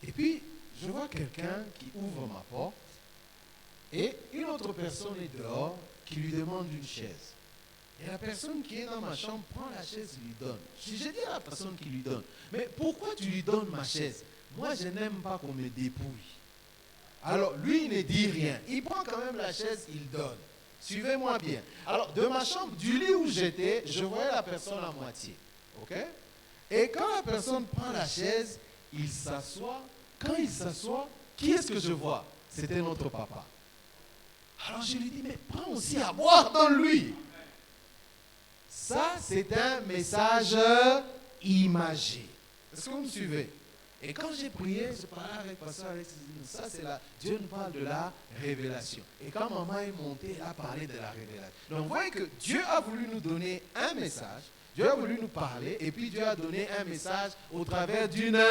et puis je vois quelqu'un qui ouvre ma porte et une autre personne est dehors qui lui demande une chaise. Et la personne qui est dans ma chambre prend la chaise et lui donne. J'ai dit à la personne qui lui donne, mais pourquoi tu lui donnes ma chaise? Moi, je n'aime pas qu'on me dépouille. Alors, lui, il ne dit rien. Il prend quand même la chaise, il donne. Suivez-moi bien. Alors, de ma chambre, du lit où j'étais, je voyais la personne à moitié. OK? Et quand la personne prend la chaise, il s'assoit. Quand il s'assoit, qui est-ce que je vois? C'était notre papa. Alors, je lui dis, mais prends aussi à boire dans lui. Ça, c'est un message imagé. Est-ce que vous me suivez? Et quand j'ai prié, je parlais avec Pasteur Alex, ça c'est Dieu nous parle de la révélation. Et quand maman est montée, elle a parlé de la révélation. Donc vous voyez que Dieu a voulu nous donner un message, Dieu a voulu nous parler, et puis Dieu a donné un message au travers d'une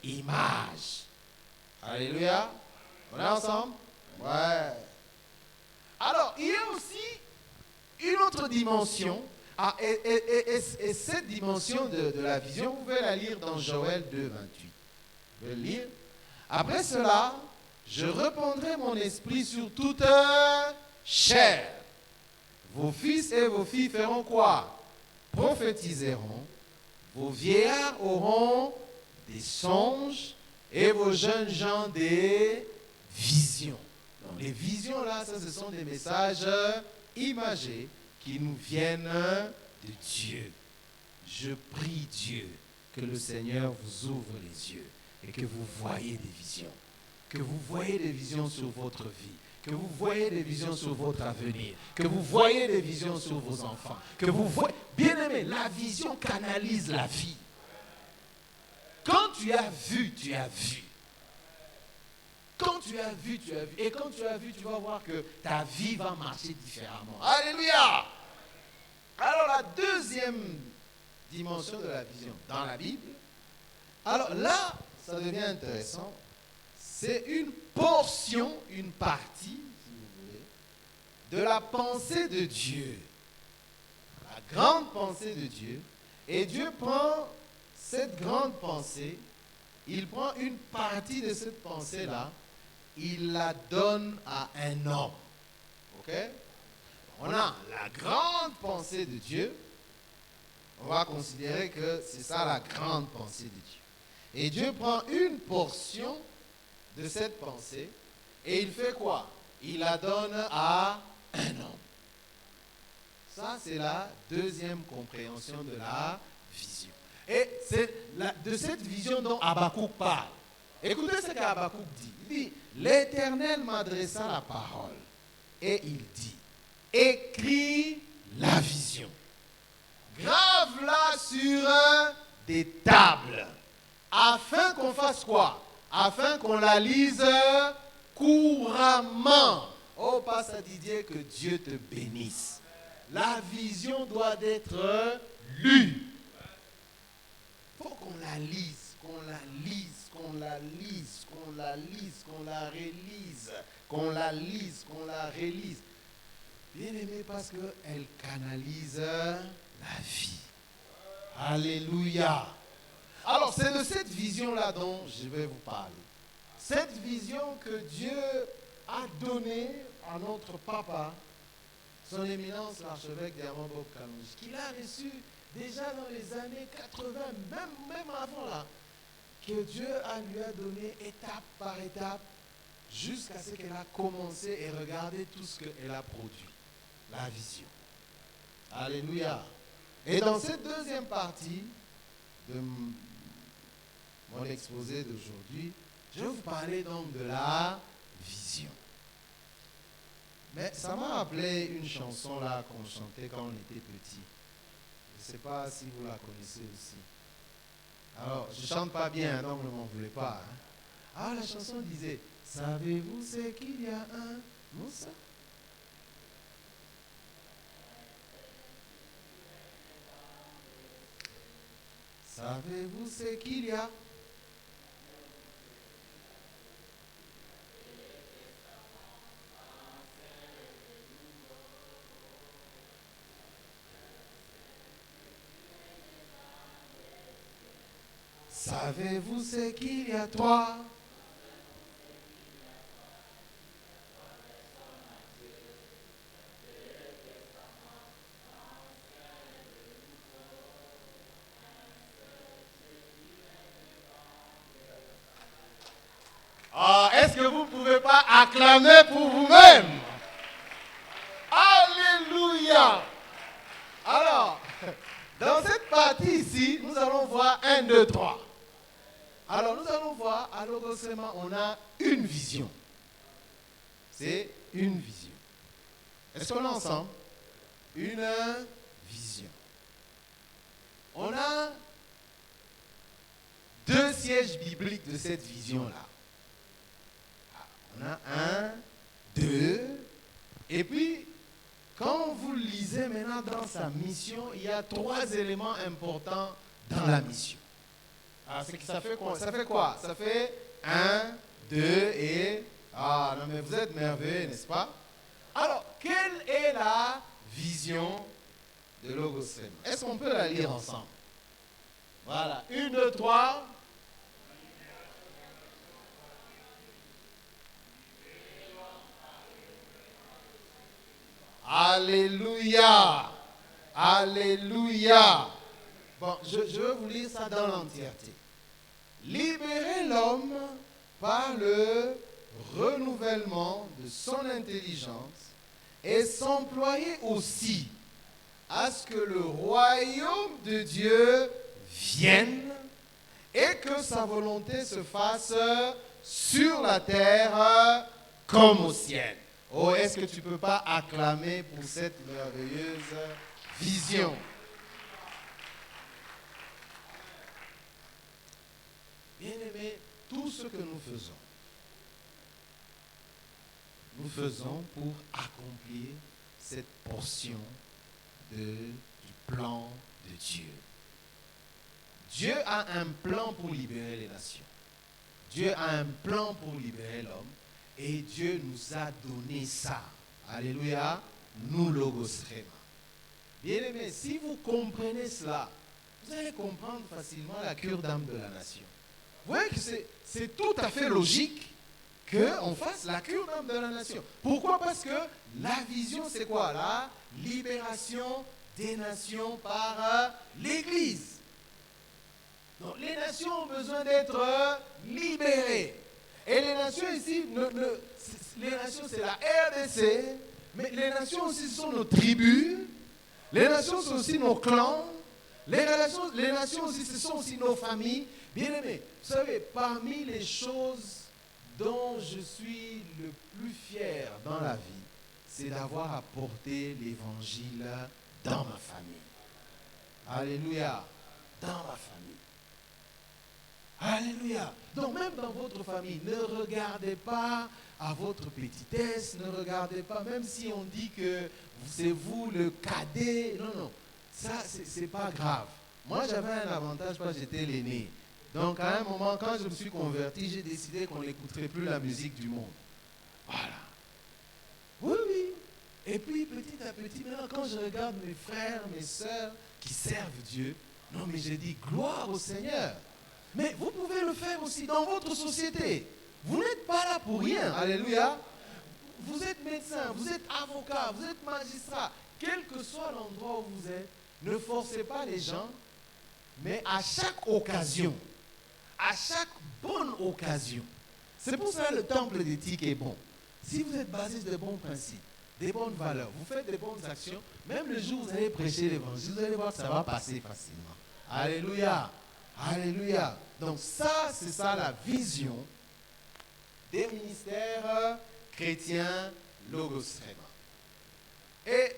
image. Alléluia. On est ensemble? Ouais. Alors, il y a aussi une autre dimension. Et cette dimension de la vision, vous pouvez la lire dans Joël 2, 28. Vous pouvez le lire. Après cela, je répandrai mon esprit sur toute chair. Vos fils et vos filles feront quoi? Prophétiseront. Vos vieillards auront des songes et vos jeunes gens des visions. Donc, les visions là, ça ce sont des messages imagés qui nous viennent de Dieu. Je prie Dieu que le Seigneur vous ouvre les yeux et que vous voyez des visions. Que vous voyez des visions sur votre vie. Que vous voyez des visions sur votre avenir. Que vous voyez des visions sur vos enfants. Que vous voyez... Bien-aimé, la vision canalise la vie. Quand tu as vu, tu as vu. Quand tu as vu, tu as vu. Et quand tu as vu, tu vas voir que ta vie va marcher différemment. Alléluia! Alors la deuxième dimension de la vision dans la Bible, alors là, ça devient intéressant, c'est une portion, une partie, si vous voulez, de la pensée de Dieu. La grande pensée de Dieu. Et Dieu prend cette grande pensée, il prend une partie de cette pensée-là, il la donne à un homme. OK? On a la grande pensée de Dieu on va considérer que c'est ça la grande pensée de Dieu. Et Dieu prend une portion de cette pensée et il fait quoi? Il la donne à un homme. Ça, c'est la deuxième compréhension de la vision. Et c'est de cette vision dont Habakkuk parle. Écoutez ce qu'Habakkuk dit. Il dit, l'Éternel m'adressa la parole et il dit, écris la vision. Grave-la sur des tables. Afin qu'on fasse quoi? Afin qu'on la lise couramment. Oh, passe à Didier, que Dieu te bénisse. La vision doit être lue. Il faut qu'on la lise, qu'on la lise, qu'on la lise, qu'on la lise, qu'on la relise, qu'on la lise, qu'on la relise. Bien aimé, parce qu'elle canalise la vie. Alléluia. Alors, c'est de cette vision-là dont je vais vous parler. Cette vision que Dieu a donnée à notre papa, son éminence, l'archevêque Diamant Bob Kalonji, qu'il a reçu déjà dans les années 80, même avant là, que Dieu lui a donné étape par étape, jusqu'à ce qu'elle a commencé et regardé tout ce qu'elle a produit. La vision. Alléluia. Et dans cette deuxième partie de mon exposé d'aujourd'hui, je vais vous parler donc de la vision. Mais ça m'a rappelé une chanson là qu'on chantait quand on était petit. Je ne sais pas si vous la connaissez aussi. Alors, je ne chante pas bien, donc ne m'en voulez pas. Hein. Ah, la chanson disait, savez-vous ce qu'il y a un Moussa? Savez-vous ce qu'il y a? Savez-vous ce qu'il y a, toi? Ah, est-ce que vous ne pouvez pas acclamer pour vous-même? Alléluia! Alors, dans cette partie ici, nous allons voir 1, 2, 3. Alors, nous allons voir, à Logosema, on a une vision. C'est une vision. Est-ce qu'on est ensemble? Une vision. On a 2 sièges bibliques de cette vision-là. On a 1, 2, et puis, quand vous lisez maintenant dans sa mission, il y a 3 éléments importants dans la mission. Alors, ça fait quoi? Ça fait 1, 2 et... Ah, non mais vous êtes merveilleux, n'est-ce pas? Alors, quelle est la vision de Logosema? Est-ce qu'on peut la lire ensemble? Voilà, 1, 2, 3... Alléluia. Alléluia. Bon, je vais vous lire ça dans l'entièreté. Libérer l'homme par le renouvellement de son intelligence et s'employer aussi à ce que le royaume de Dieu vienne et que sa volonté se fasse sur la terre comme au ciel. Oh, est-ce que tu ne peux pas acclamer pour cette merveilleuse vision? Bien-aimés, tout ce que nous faisons pour accomplir cette portion du plan de Dieu. Dieu a un plan pour libérer les nations. Dieu a un plan pour libérer l'homme. Et Dieu nous a donné ça. Alléluia. Nous Logosema. Bien-aimés, si vous comprenez cela, vous allez comprendre facilement la cure d'âme de la nation. Vous voyez que c'est tout à fait logique qu'on fasse la cure d'âme de la nation. Pourquoi? Parce que la vision, c'est quoi? La libération des nations par l'Église. Donc, les nations ont besoin d'être libérées. Et les nations ici, les nations c'est la RDC, mais les nations aussi sont nos tribus, les nations sont aussi nos clans, les nations aussi ce sont aussi nos familles. Bien aimés, vous savez, parmi les choses dont je suis le plus fier dans la vie, c'est d'avoir apporté l'évangile dans ma famille. Alléluia, dans ma famille. Alléluia. Donc même dans votre famille, ne regardez pas à votre petitesse, ne regardez pas, même si on dit que c'est vous le cadet, non, non, ça c'est pas grave. Moi j'avais un avantage parce que j'étais l'aîné. Donc à un moment, quand je me suis converti, j'ai décidé qu'on n'écouterait plus la musique du monde. Voilà. Oui, oui. Et puis petit à petit, maintenant quand je regarde mes frères, mes sœurs qui servent Dieu, non mais j'ai dit gloire au Seigneur. Mais vous pouvez le faire aussi dans votre société. Vous n'êtes pas là pour rien. Alléluia. Vous êtes médecin, vous êtes avocat, vous êtes magistrat. Quel que soit l'endroit où vous êtes, ne forcez pas les gens, mais à chaque occasion, à chaque bonne occasion. C'est pour ça que le temple d'éthique est bon. Si vous êtes basé sur de bons principes, des bonnes valeurs, vous faites des bonnes actions, même le jour où vous allez prêcher l'évangile, vous allez voir que ça va passer facilement. Alléluia. Alléluia. Donc ça, c'est ça la vision des ministères chrétiens Logos Rhéma. Et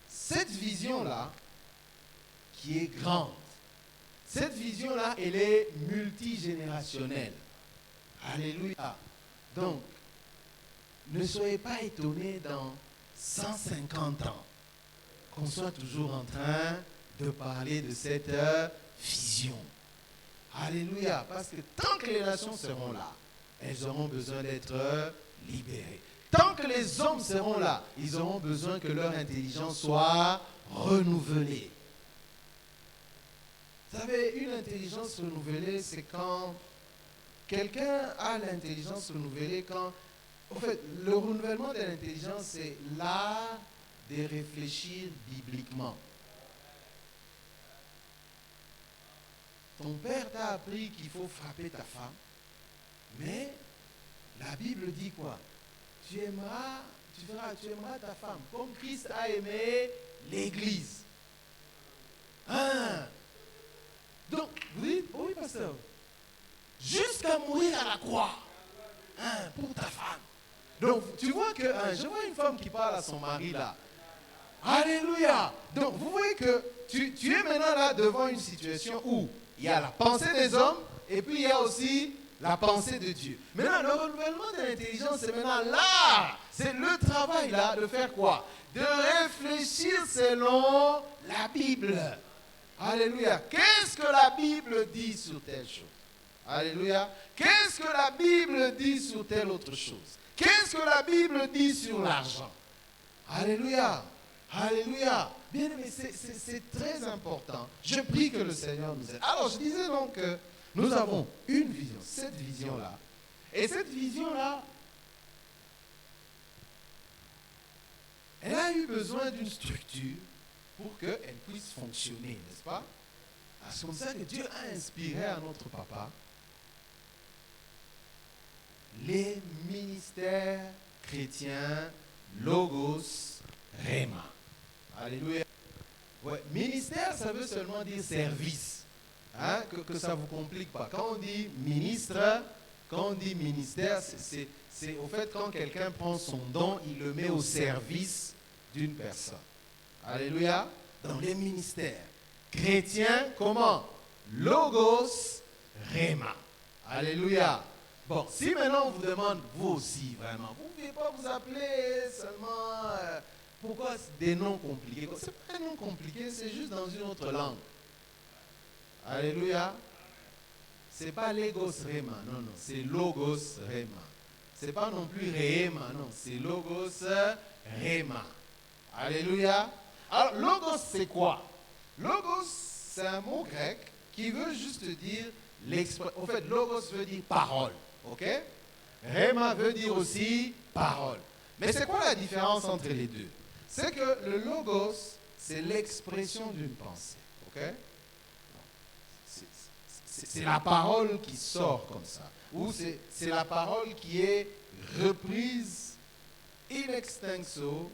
cette vision-là, qui est grande, cette vision-là, elle est multigénérationnelle. Alléluia. Donc, ne soyez pas étonnés dans 150 ans qu'on soit toujours en train de parler de cette vision. Alléluia. Parce que tant que les nations seront là, elles auront besoin d'être libérées. Tant que les hommes seront là, ils auront besoin que leur intelligence soit renouvelée. Vous savez, une intelligence renouvelée, c'est quand quelqu'un a l'intelligence renouvelée, quand... En fait, le renouvellement de l'intelligence, c'est l'art de réfléchir bibliquement. Ton père t'a appris qu'il faut frapper ta femme, mais la Bible dit quoi? Tu aimeras ta femme comme Christ a aimé l'Église. Hein? Donc, vous dites, oh oui, pasteur, jusqu'à mourir à la croix, hein, pour ta femme. Donc, tu vois que, je vois une femme qui parle à son mari là. Alléluia. Donc, vous voyez que tu es maintenant là devant une situation où il y a la pensée des hommes et puis il y a aussi la pensée de Dieu. Maintenant, le renouvellement de l'intelligence, c'est maintenant là. C'est le travail là de faire quoi? De réfléchir selon la Bible. Alléluia. Qu'est-ce que la Bible dit sur telle chose? Alléluia. Qu'est-ce que la Bible dit sur telle autre chose? Qu'est-ce que la Bible dit sur l'argent? Alléluia. Alléluia. Bien aimé, c'est très important. Je prie que le Seigneur nous aide. Alors, je disais donc que nous avons une vision, cette vision-là. Et cette vision-là, elle a eu besoin d'une structure pour qu'elle puisse fonctionner, n'est-ce pas? C'est comme ça que Dieu a inspiré à notre papa les ministères chrétiens Logos Rhéma. Alléluia. Ouais, ministère, ça veut seulement dire service. Hein, que ça ne vous complique pas. Quand on dit ministre, quand on dit ministère, c'est au fait quand quelqu'un prend son don, il le met au service d'une personne. Alléluia. Dans les ministères chrétiens, comment? Logos Rhéma. Alléluia. Bon, si maintenant on vous demande, vous aussi vraiment, vous ne pouvez pas vous appeler seulement... pourquoi des noms compliqués? Ce n'est pas un nom compliqué, c'est juste dans une autre langue. Alléluia. Ce n'est pas Logos Rhéma, non, non, c'est Logos Rhéma. Ce n'est pas non plus Rhéma, non, c'est Logos Rhéma. Alléluia. Alors, Logos, c'est quoi? Logos, c'est un mot grec qui veut juste dire l'expression. En fait, Logos veut dire parole. Ok? Rhéma veut dire aussi parole. Mais c'est quoi la différence entre les deux? c'est que le logos, c'est l'expression d'une pensée. Ok? C'est la parole qui sort comme ça. Ou c'est la parole qui est reprise in extenso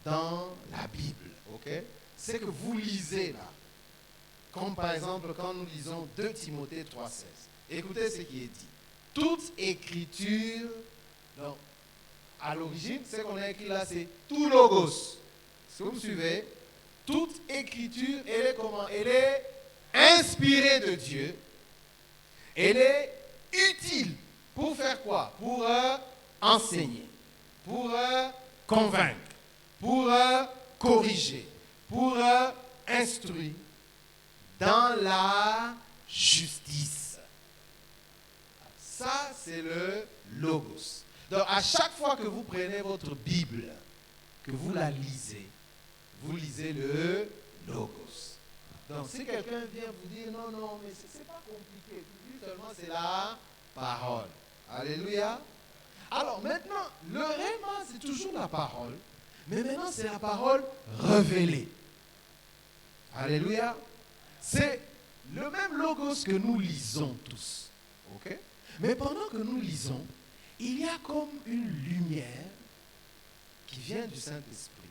dans la Bible. Ok? C'est que vous lisez là. Comme par exemple quand nous lisons 2 Timothée 3,16. Écoutez ce qui est dit. Toute écriture, donc, à l'origine, ce qu'on a écrit là, c'est tout logos. Si vous me suivez, toute écriture, elle est comment? Elle est inspirée de Dieu. Elle est utile. Pour faire quoi? Pour enseigner, pour convaincre, pour corriger, pour instruire dans la justice. Ça, c'est le logos. Donc, à chaque fois que vous prenez votre Bible, que vous la lisez, vous lisez le logos. Donc, si quelqu'un vient vous dire, non, non, mais c'est pas compliqué, seulement c'est la parole. Alléluia. Alors, maintenant, le réma, c'est toujours la parole, mais maintenant, c'est la parole révélée. Alléluia. C'est le même logos que nous lisons tous. Ok? Mais pendant que nous lisons, il y a comme une lumière qui vient du Saint-Esprit,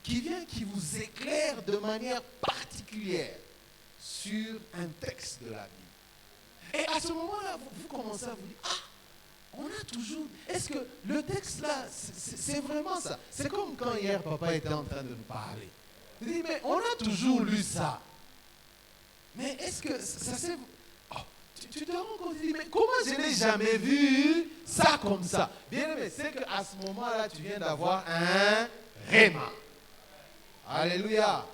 qui vous éclaire de manière particulière sur un texte de la Bible. Et à ce moment-là, vous commencez à vous dire, ah, on a toujours, est-ce que le texte là, c'est vraiment ça? C'est comme quand hier, papa était en train de nous parler. Il dit, mais on a toujours lu ça. Mais est-ce que ça c'est... Tu te rends compte, tu dis, mais comment je n'ai jamais vu ça comme ça? Bien aimé, c'est qu'à ce moment-là, tu viens d'avoir un réma. Alléluia.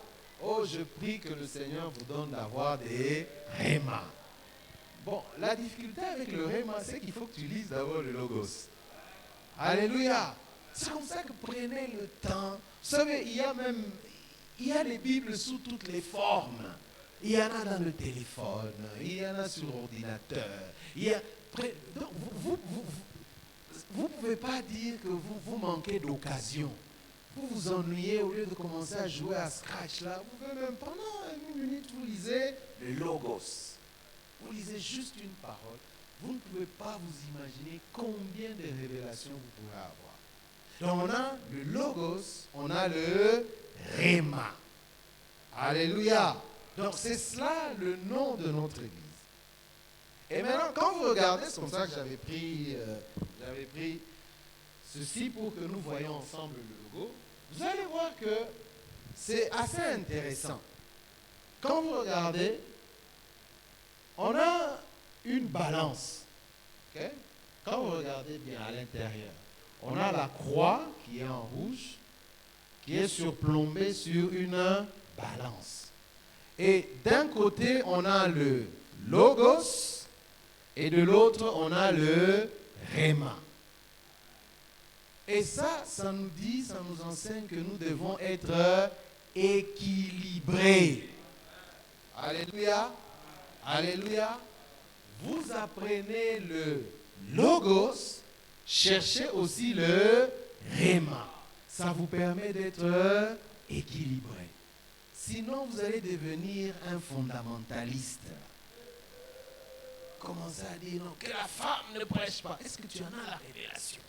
Oh, je prie que le Seigneur vous donne d'avoir des rémas. Bon, la difficulté avec le réma, c'est qu'il faut que tu lises d'abord le logos. Alléluia. C'est comme ça que prenez le temps. Vous savez, il y a les Bibles sous toutes les formes. Il y en a dans le téléphone, il y en a sur l'ordinateur. Donc vous ne pouvez pas dire que vous manquez d'occasion. Vous vous ennuyez au lieu de commencer à jouer à Scratch là. Vous pouvez même pendant une minute, vous lisez le logos. Vous lisez juste une parole. Vous ne pouvez pas vous imaginer combien de révélations vous pouvez avoir. Donc on a le logos, on a le réma. Alléluia. Donc c'est cela le nom de notre église. Et maintenant, quand vous regardez, c'est comme ça que j'avais pris ceci pour que nous voyions ensemble le logo. Vous allez voir que c'est assez intéressant. Quand vous regardez, on a une balance. Okay? Quand vous regardez bien à l'intérieur, on a la croix qui est en rouge, qui est surplombée sur une balance. Et d'un côté, on a le logos et de l'autre, on a le réma. Et ça nous dit, ça nous enseigne que nous devons être équilibrés. Alléluia. Alléluia. Vous apprenez le logos, cherchez aussi le réma. Ça vous permet d'être équilibré. Sinon, vous allez devenir un fondamentaliste. Commencez à dire non, que la femme ne prêche pas. Est-ce que tu en as la révélation?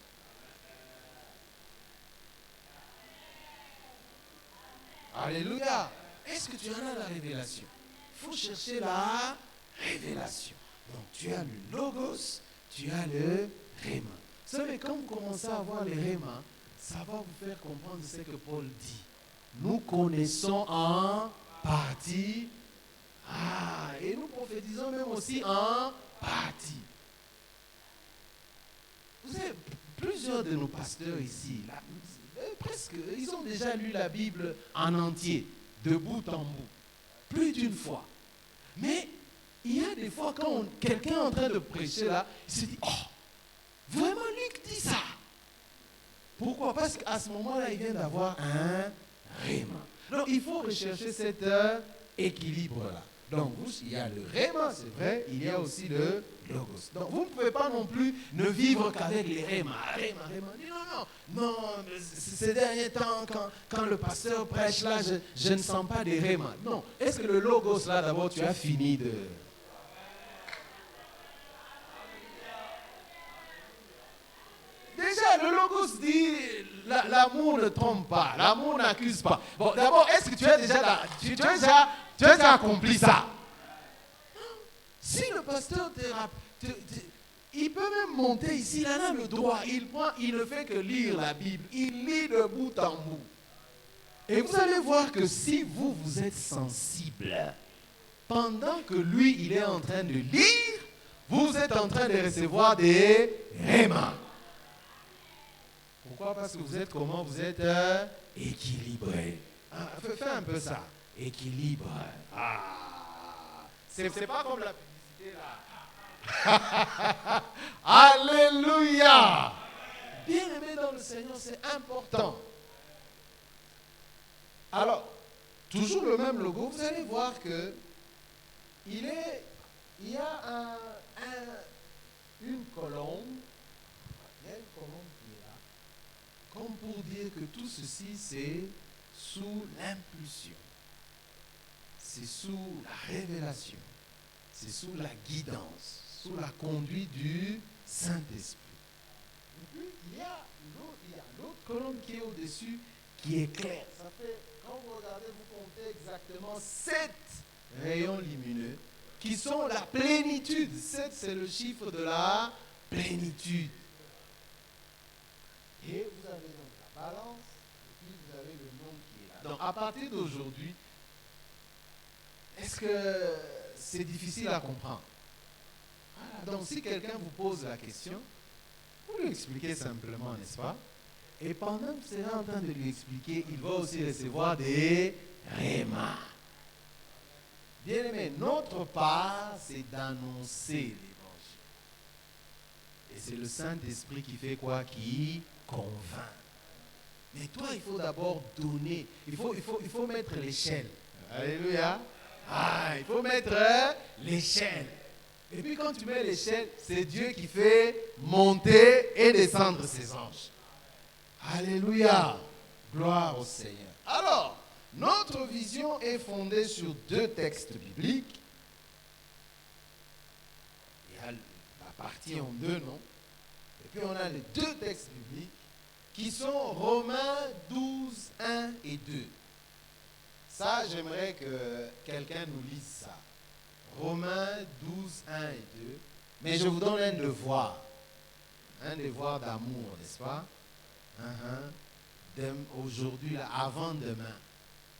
Alléluia. Est-ce que tu en as la révélation? Il faut chercher la révélation. Donc, tu as le logos, tu as le réma. Vous savez, quand vous commencez à avoir les rémas, ça va vous faire comprendre ce que Paul dit. Nous connaissons en partie, et nous prophétisons même aussi en partie. Vous savez, plusieurs de nos pasteurs ici, là, presque, ils ont déjà lu la Bible en entier, de bout en bout, plus d'une fois. Mais il y a des fois quand quelqu'un est en train de prêcher là, il se dit, oh, vraiment Luc dit ça. Pourquoi? Parce qu'à ce moment-là, il vient d'avoir un réma. Donc, il faut rechercher cet équilibre-là. Donc, il y a le Réma, c'est vrai, il y a aussi le Logos. Donc, vous ne pouvez pas non plus ne vivre qu'avec les Réma. Réma. Non, ces derniers temps, quand le pasteur prêche là, je ne sens pas des Réma. Non, est-ce que le Logos là, d'abord, tu as fini de... Déjà, le Logos dit, l'amour ne trompe pas, l'amour n'accuse pas. Bon, d'abord, est-ce que tu as déjà accompli ça? Si le pasteur il peut même monter ici, il en a le droit, il ne fait que lire la Bible, il lit de bout en bout. Et vous allez voir que si vous êtes sensible, pendant que lui, il est en train de lire, vous êtes en train de recevoir des rémas. Pourquoi? Parce que vous êtes comment? Vous êtes équilibré. Fais un peu ça. Équilibre. C'est pas comme la publicité là. Alléluia. Bien-aimé dans le Seigneur, c'est important. Alors, toujours le même logo, vous allez voir que il y a une colonne. Il y a une colonne qui est là. Comme pour dire que tout ceci, c'est sous l'impulsion. C'est sous la révélation. C'est sous la guidance, sous la conduite du Saint-Esprit. Et puis, il y a l'autre colonne qui est au-dessus, qui est claire. Ça fait, quand vous regardez, vous comptez exactement 7 rayons lumineux qui sont la plénitude. 7, c'est le chiffre de la plénitude. Et vous avez donc la balance, et puis vous avez le nom qui est là. Donc, à partir d'aujourd'hui, est-ce que c'est difficile à comprendre? Voilà. Donc, si quelqu'un vous pose la question, vous lui expliquez simplement, n'est-ce pas? Et pendant que vous serez en train de lui expliquer, il va aussi recevoir des rémas. Bien-aimé, notre part, c'est d'annoncer l'évangile. Et c'est le Saint-Esprit qui fait quoi? Qui convainc. Mais toi, il faut d'abord donner. Il faut mettre l'échelle. Alléluia. Il faut mettre l'échelle. Et puis quand tu mets l'échelle, c'est Dieu qui fait monter et descendre ses anges. Alléluia. Gloire au Seigneur. Alors, notre vision est fondée sur 2 textes bibliques. Il y a la partie en 2, non? Et puis on a les 2 textes bibliques qui sont Romains 12, 1 et 2. Ça, j'aimerais que quelqu'un nous lise ça. Romains 12, 1 et 2. Mais je vous donne un devoir. Un devoir d'amour, n'est-ce pas? Aujourd'hui, là, avant demain.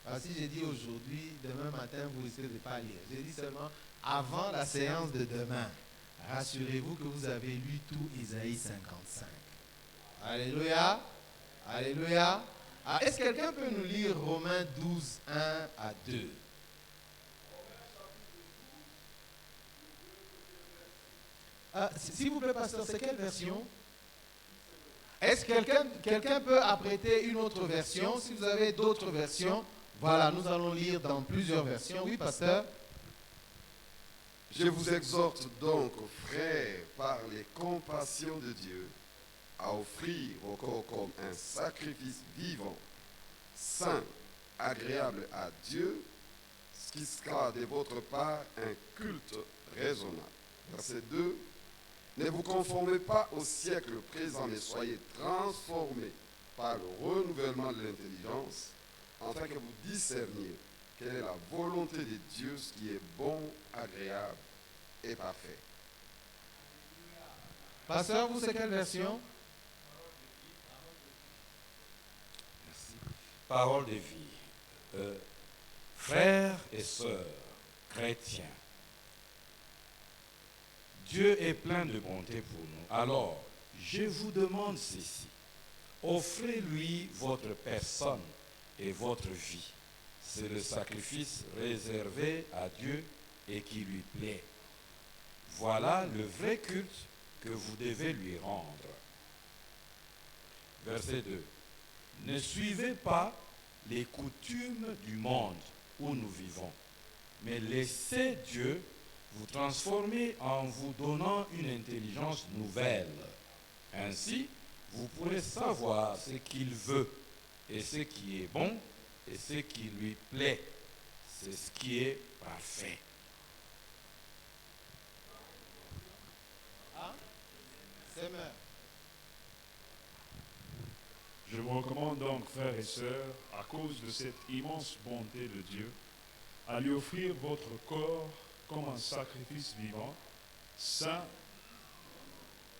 Alors, si j'ai dit aujourd'hui, demain matin, vous risquez de ne pas lire. J'ai dit seulement avant la séance de demain. Rassurez-vous que vous avez lu tout Isaïe 55. Alléluia. Alléluia. Est-ce que quelqu'un peut nous lire Romains 12, 1 à 2? S'il vous plaît, pasteur, c'est quelle version? Est-ce que quelqu'un peut apprêter une autre version? Si vous avez d'autres versions, voilà, nous allons lire dans plusieurs versions. Oui, pasteur? Je vous exhorte donc, frères, par les compassions de Dieu, à offrir vos corps comme un sacrifice vivant, saint, agréable à Dieu, ce qui sera de votre part un culte raisonnable. Verset 2. Ne vous conformez pas au siècle présent, mais soyez transformés par le renouvellement de l'intelligence, afin que vous discerniez quelle est la volonté de Dieu, ce qui est bon, agréable et parfait. Pasteur, vous, c'est quelle version? Merci. Parole de vie. Frères et sœurs chrétiens, Dieu est plein de bonté pour nous. Alors, je vous demande ceci. Offrez-lui votre personne et votre vie. C'est le sacrifice réservé à Dieu et qui lui plaît. Voilà le vrai culte que vous devez lui rendre. Verset 2. Ne suivez pas les coutumes du monde où nous vivons, mais laissez Dieu vous transformer en vous donnant une intelligence nouvelle. Ainsi, vous pourrez savoir ce qu'il veut et ce qui est bon et ce qui lui plaît. C'est ce qui est parfait. Seigneur. Je vous recommande donc, frères et sœurs, à cause de cette immense bonté de Dieu, à lui offrir votre corps comme un sacrifice vivant, saint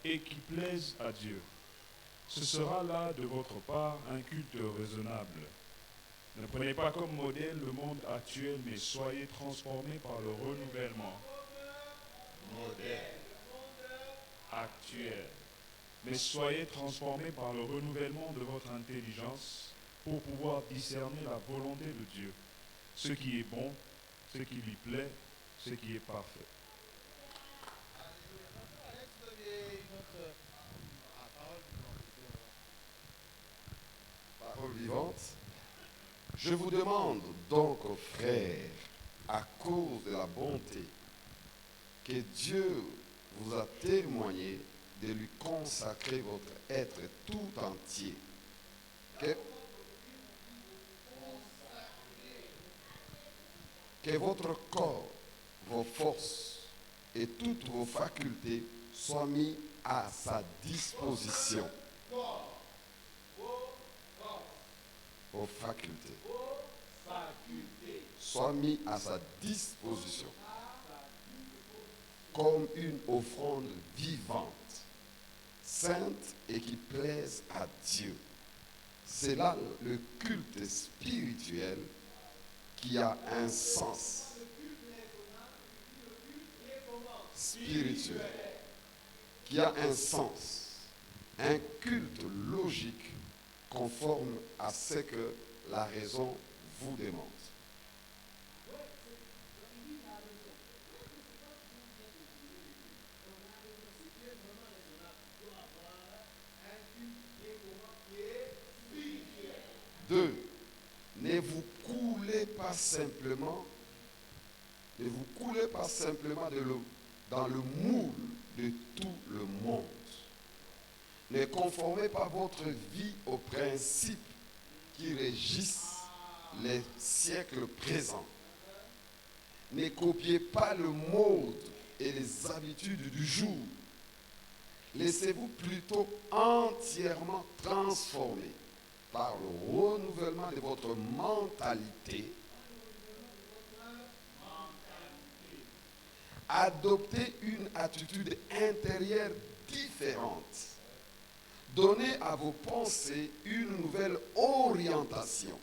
et qui plaise à Dieu. Ce sera là de votre part un culte raisonnable. Ne prenez pas comme modèle le monde actuel, mais soyez transformés par le renouvellement actuel. Mais soyez transformés par le renouvellement de votre intelligence pour pouvoir discerner la volonté de Dieu, ce qui est bon, ce qui lui plaît, ce qui est parfait. Parole vivante. Je vous demande donc, frères, à cause de la bonté que Dieu vous a témoigné, de lui consacrer votre être tout entier. Que votre corps, vos forces et toutes vos facultés soient mis à sa disposition. Vos facultés soient mis à sa disposition comme une offrande vivante, sainte et qui plaise à Dieu. C'est là le culte spirituel qui a un sens spirituel, qui a un sens, un culte logique conforme à ce que la raison vous demande. Deux, ne vous coulez pas simplement dans le moule de tout le monde. Ne conformez pas votre vie aux principes qui régissent les siècles présents. Ne copiez pas le mode et les habitudes du jour. Laissez-vous plutôt entièrement transformer par le renouvellement de votre mentalité. Adoptez une attitude intérieure différente. Donnez à vos pensées une nouvelle orientation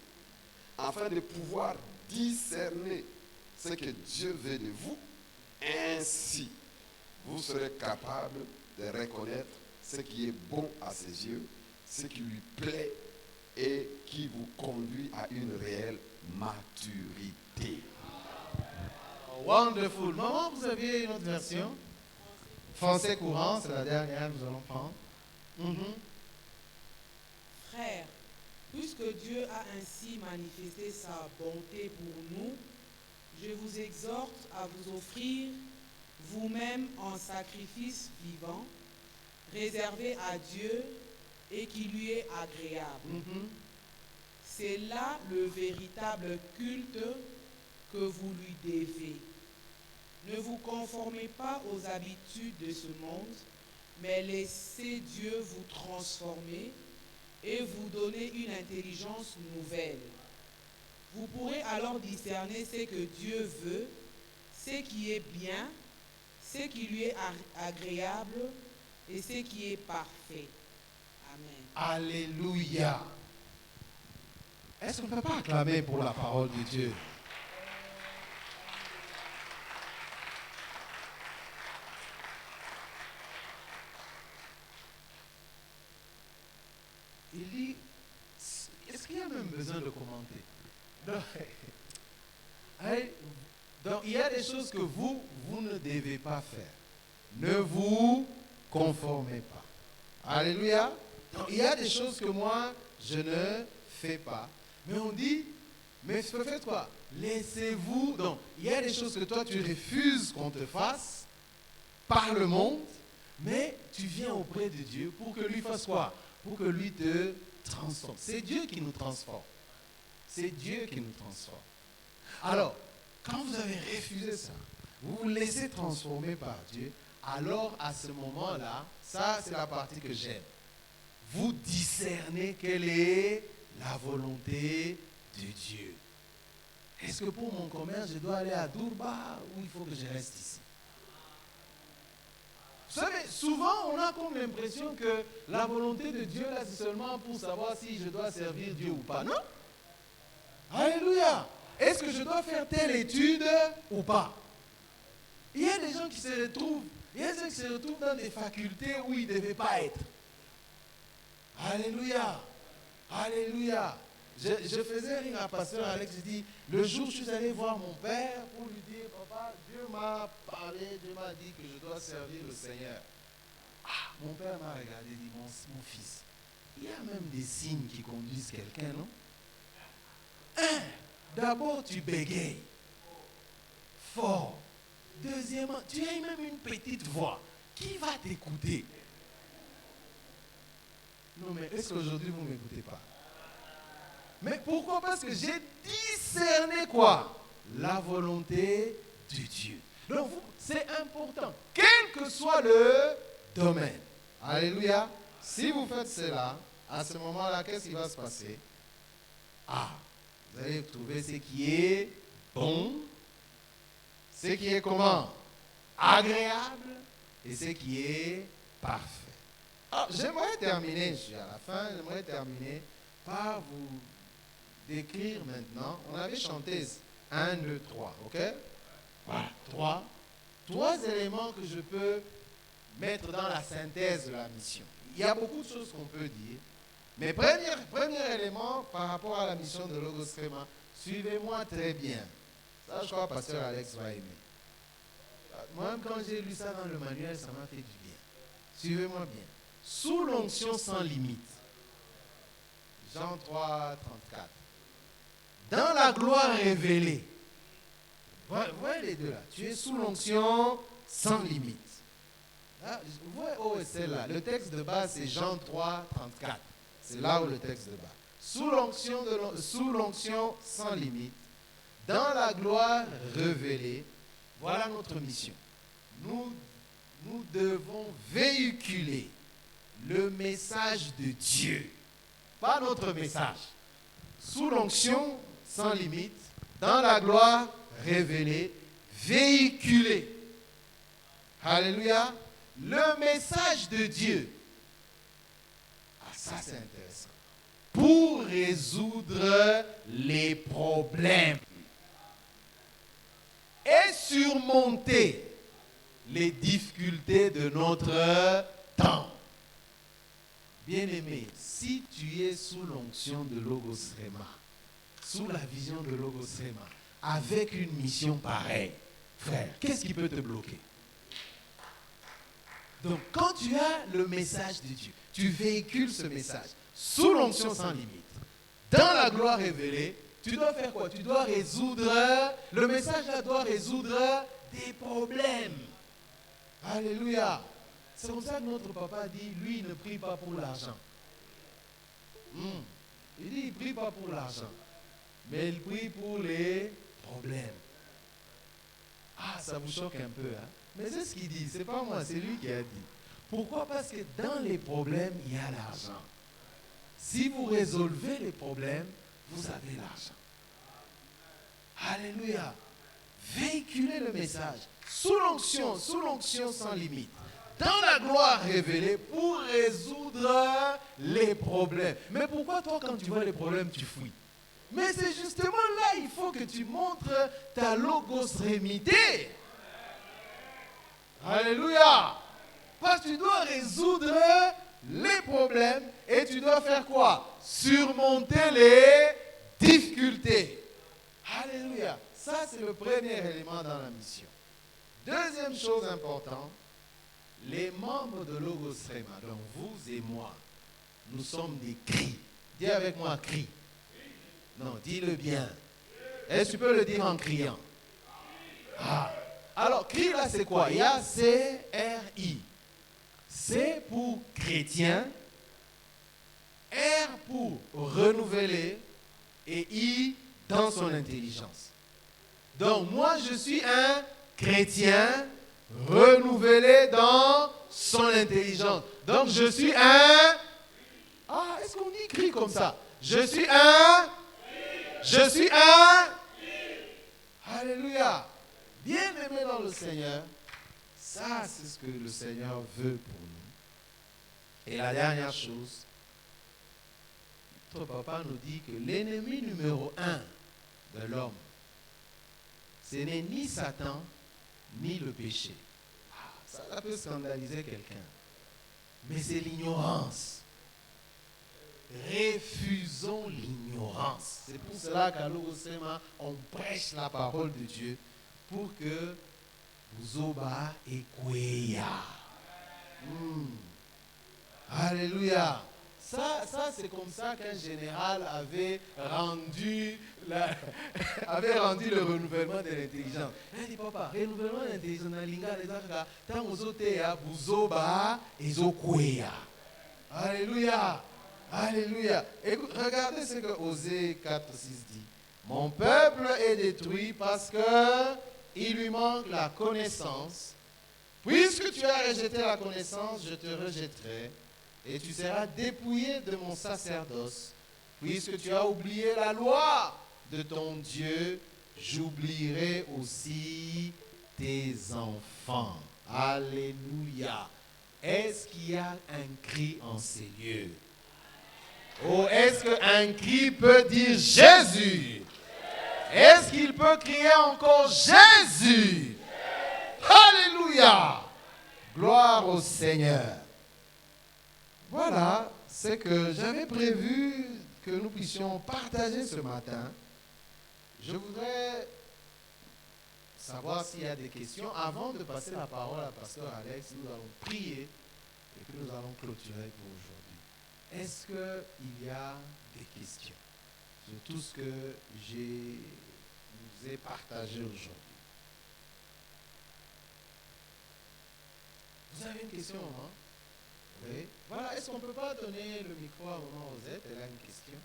afin de pouvoir discerner ce que Dieu veut de vous. Ainsi, vous serez capable de reconnaître ce qui est bon à ses yeux, ce qui lui plaît et qui vous conduit à une réelle maturité. Wonderful. Maman, vous aviez une autre version? Français courant, c'est la dernière que nous allons prendre. Frères, puisque Dieu a ainsi manifesté sa bonté pour nous, je vous exhorte à vous offrir vous-même en sacrifice vivant, réservé à Dieu et qui lui est agréable. C'est là le véritable culte que vous lui devez. Ne vous conformez pas aux habitudes de ce monde, mais laissez Dieu vous transformer et vous donner une intelligence nouvelle. Vous pourrez alors discerner ce que Dieu veut, ce qui est bien, ce qui lui est agréable et ce qui est parfait. Amen. Alléluia. Est-ce qu'on ne peut pas acclamer pour la parole de Dieu? Il dit, est-ce qu'il y a même besoin de commenter? Donc, il y a des choses que vous ne devez pas faire. Ne vous conformez pas. Alléluia. Donc, il y a des choses que moi, je ne fais pas. Mais on dit, mais faites quoi? laissez-vous. Donc, il y a des choses que toi, tu refuses qu'on te fasse par le monde, mais tu viens auprès de Dieu pour que lui fasse quoi? Pour que lui te transforme. C'est Dieu qui nous transforme. C'est Dieu qui nous transforme. Alors, quand vous avez refusé ça, vous vous laissez transformer par Dieu, alors à ce moment-là, ça c'est la partie que j'aime. Vous discernez quelle est la volonté de Dieu. Est-ce que pour mon commerce, je dois aller à Durba ou il faut que je reste ici? Vous savez, souvent on a comme l'impression que la volonté de Dieu, là, c'est seulement pour savoir si je dois servir Dieu ou pas. Non? Alléluia! Est-ce que je dois faire telle étude ou pas? Il y a des gens qui se retrouvent, dans des facultés où ils ne devaient pas être. Alléluia! Alléluia! Je faisais rire à pasteur Alex, je dis, le jour où je suis allé voir mon père pour lui dire, papa, Dieu m'a parlé, Dieu m'a dit que je dois servir le Seigneur. Ah, mon père m'a regardé et dit, mon fils, il y a même des signes qui conduisent quelqu'un, non? D'abord, tu bégayes fort. Deuxièmement, tu as même une petite voix. Qui va t'écouter? Non, mais est-ce qu'aujourd'hui, vous ne m'écoutez pas? Mais pourquoi? Parce que j'ai discerné quoi? La volonté de Dieu. Donc, c'est important. Quel que soit le domaine. Alléluia. Si vous faites cela, à ce moment-là, qu'est-ce qui va se passer? Ah, vous allez trouver ce qui est bon, ce qui est comment? Agréable et ce qui est parfait. Ah, j'aimerais terminer, je suis à la fin, j'aimerais terminer par vous décrire maintenant. On avait chanté 1, 2, 3, ok? Voilà, 3 éléments que je peux mettre dans la synthèse de la mission. Il y a beaucoup de choses qu'on peut dire. Mais premier élément par rapport à la mission de Logos Rema, suivez-moi très bien. Ça, je crois que pasteur Alex va aimer. Moi-même, quand j'ai lu ça dans le manuel, ça m'a fait du bien. Suivez-moi bien. Sous l'onction sans limite. Jean 3, 34. Dans la gloire révélée. Voyez les deux là. Tu es sous l'onction sans limite. Là, vous voyez où est celle-là? Le texte de base, c'est Jean 3, 34. C'est là où le texte de base. Sous l'onction sans limite. Dans la gloire révélée. Voilà notre mission. Nous devons véhiculer le message de Dieu. Pas notre message. Sous l'onction sans limite, dans la gloire révélée, véhiculer. Alléluia. Le message de Dieu. Ah, ça c'est intéressant. Pour résoudre les problèmes. Et surmonter les difficultés de notre temps. Bien-aimé, si tu es sous l'onction de Logos Rema, sous la vision de Logos Rema, avec une mission pareille, frère, qu'est-ce qui peut te bloquer? Donc, quand tu as le message de Dieu, tu véhicules ce message sous l'onction sans limite, dans la gloire révélée, tu dois faire quoi? Tu dois résoudre, le message là doit résoudre des problèmes. Alléluia. C'est comme ça que notre papa dit, lui, il ne prie pas pour l'argent. Il dit, il ne prie pas pour l'argent, mais il prie pour les problèmes. Ah, ça vous choque un peu, hein? Mais c'est ce qu'il dit, c'est pas moi, c'est lui qui a dit. Pourquoi? Parce que dans les problèmes, il y a l'argent. Si vous résolvez les problèmes, vous avez l'argent. Alléluia. Véhiculez le message sous l'onction sans limite. Dans la gloire révélée pour résoudre les problèmes. Mais pourquoi toi, quand tu vois les problèmes, tu fuis? Mais c'est justement là, il faut que tu montres ta logosrémité. Alléluia. Parce que tu dois résoudre les problèmes et tu dois faire quoi? Surmonter les difficultés. Alléluia. Ça, c'est le premier élément dans la mission. Deuxième chose importante, les membres de Logos Rema, donc vous et moi, nous sommes des cris. Dis avec moi, cris. Non, dis-le bien. Est-ce que tu peux le dire en criant? Ah. Alors, cri là, c'est quoi? Il y a C-R-I. C pour chrétien, R pour renouveler et I dans son intelligence. Donc, moi, je suis un chrétien renouvelé dans son intelligence. Donc, je suis un... Ah, est-ce qu'on dit cri comme ça? Je suis un... Je suis un... Alléluia. Bien-aimé dans le Seigneur, ça, c'est ce que le Seigneur veut pour nous. Et la dernière chose, notre papa nous dit que l'ennemi numéro 1 de l'homme, ce n'est ni Satan, ni le péché. Ah, ça peut scandaliser quelqu'un. Mais c'est l'ignorance. Refusons l'ignorance. C'est pour cela qu'à l'Osema, on prêche la parole de Dieu pour que vous oba et kweya. Alléluia. Ça c'est comme ça qu'un général avait rendu le renouvellement de l'intelligence. Il dit, papa, renouvellement de l'intelligence, tant aux autres, vous oba et kweya. Alléluia. Alléluia. Écoute, regardez ce que Osée 4:6 dit. Mon peuple est détruit parce qu'il lui manque la connaissance. Puisque tu as rejeté la connaissance, je te rejetterai et tu seras dépouillé de mon sacerdoce. Puisque tu as oublié la loi de ton Dieu, j'oublierai aussi tes enfants. Alléluia. Est-ce qu'il y a un cri en ces lieux? Ou est-ce qu'un cri peut dire Jésus? Est-ce qu'il peut crier encore Jésus? Alléluia! Gloire au Seigneur. Voilà ce que j'avais prévu que nous puissions partager ce matin. Je voudrais savoir s'il y a des questions. Avant de passer la parole à Pasteur Alex, nous allons prier et puis nous allons clôturer pour aujourd'hui. Est-ce qu'il y a des questions sur tout ce que je vous ai partagé aujourd'hui? Vous avez une question, hein? Oui. Voilà, est-ce qu'on ne peut pas donner le micro à Maman Rosette? Elle a une question.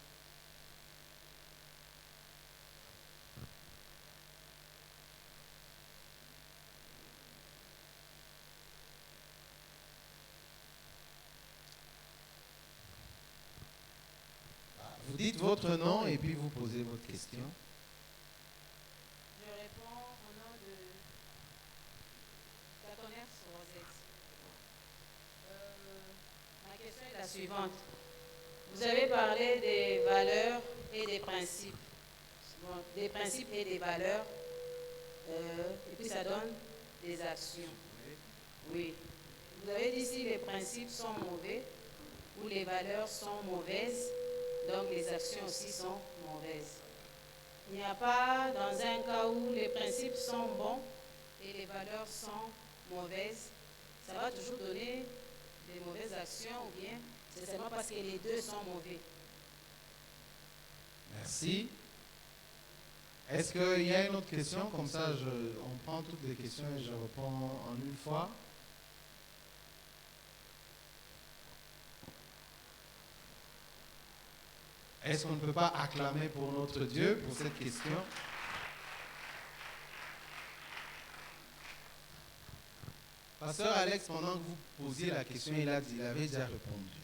Vous dites votre nom et puis vous posez votre question. Je réponds au nom de Catonnerre Rosette. Ma question est la suivante. Vous avez parlé des valeurs et des principes. Bon, des principes et des valeurs. Et puis ça donne des actions. Oui. Vous avez dit si les principes sont mauvais ou les valeurs sont mauvaises, donc les actions aussi sont mauvaises. Il n'y a pas dans un cas où les principes sont bons et les valeurs sont mauvaises, ça va toujours donner des mauvaises actions ou bien c'est seulement parce que les deux sont mauvais. Merci. Est-ce qu'il y a une autre question? Comme ça, on prend toutes les questions et je réponds en une fois. Est-ce qu'on ne peut pas acclamer pour notre Dieu pour cette question? Pasteur Alex, pendant que vous posiez la question, il avait déjà répondu.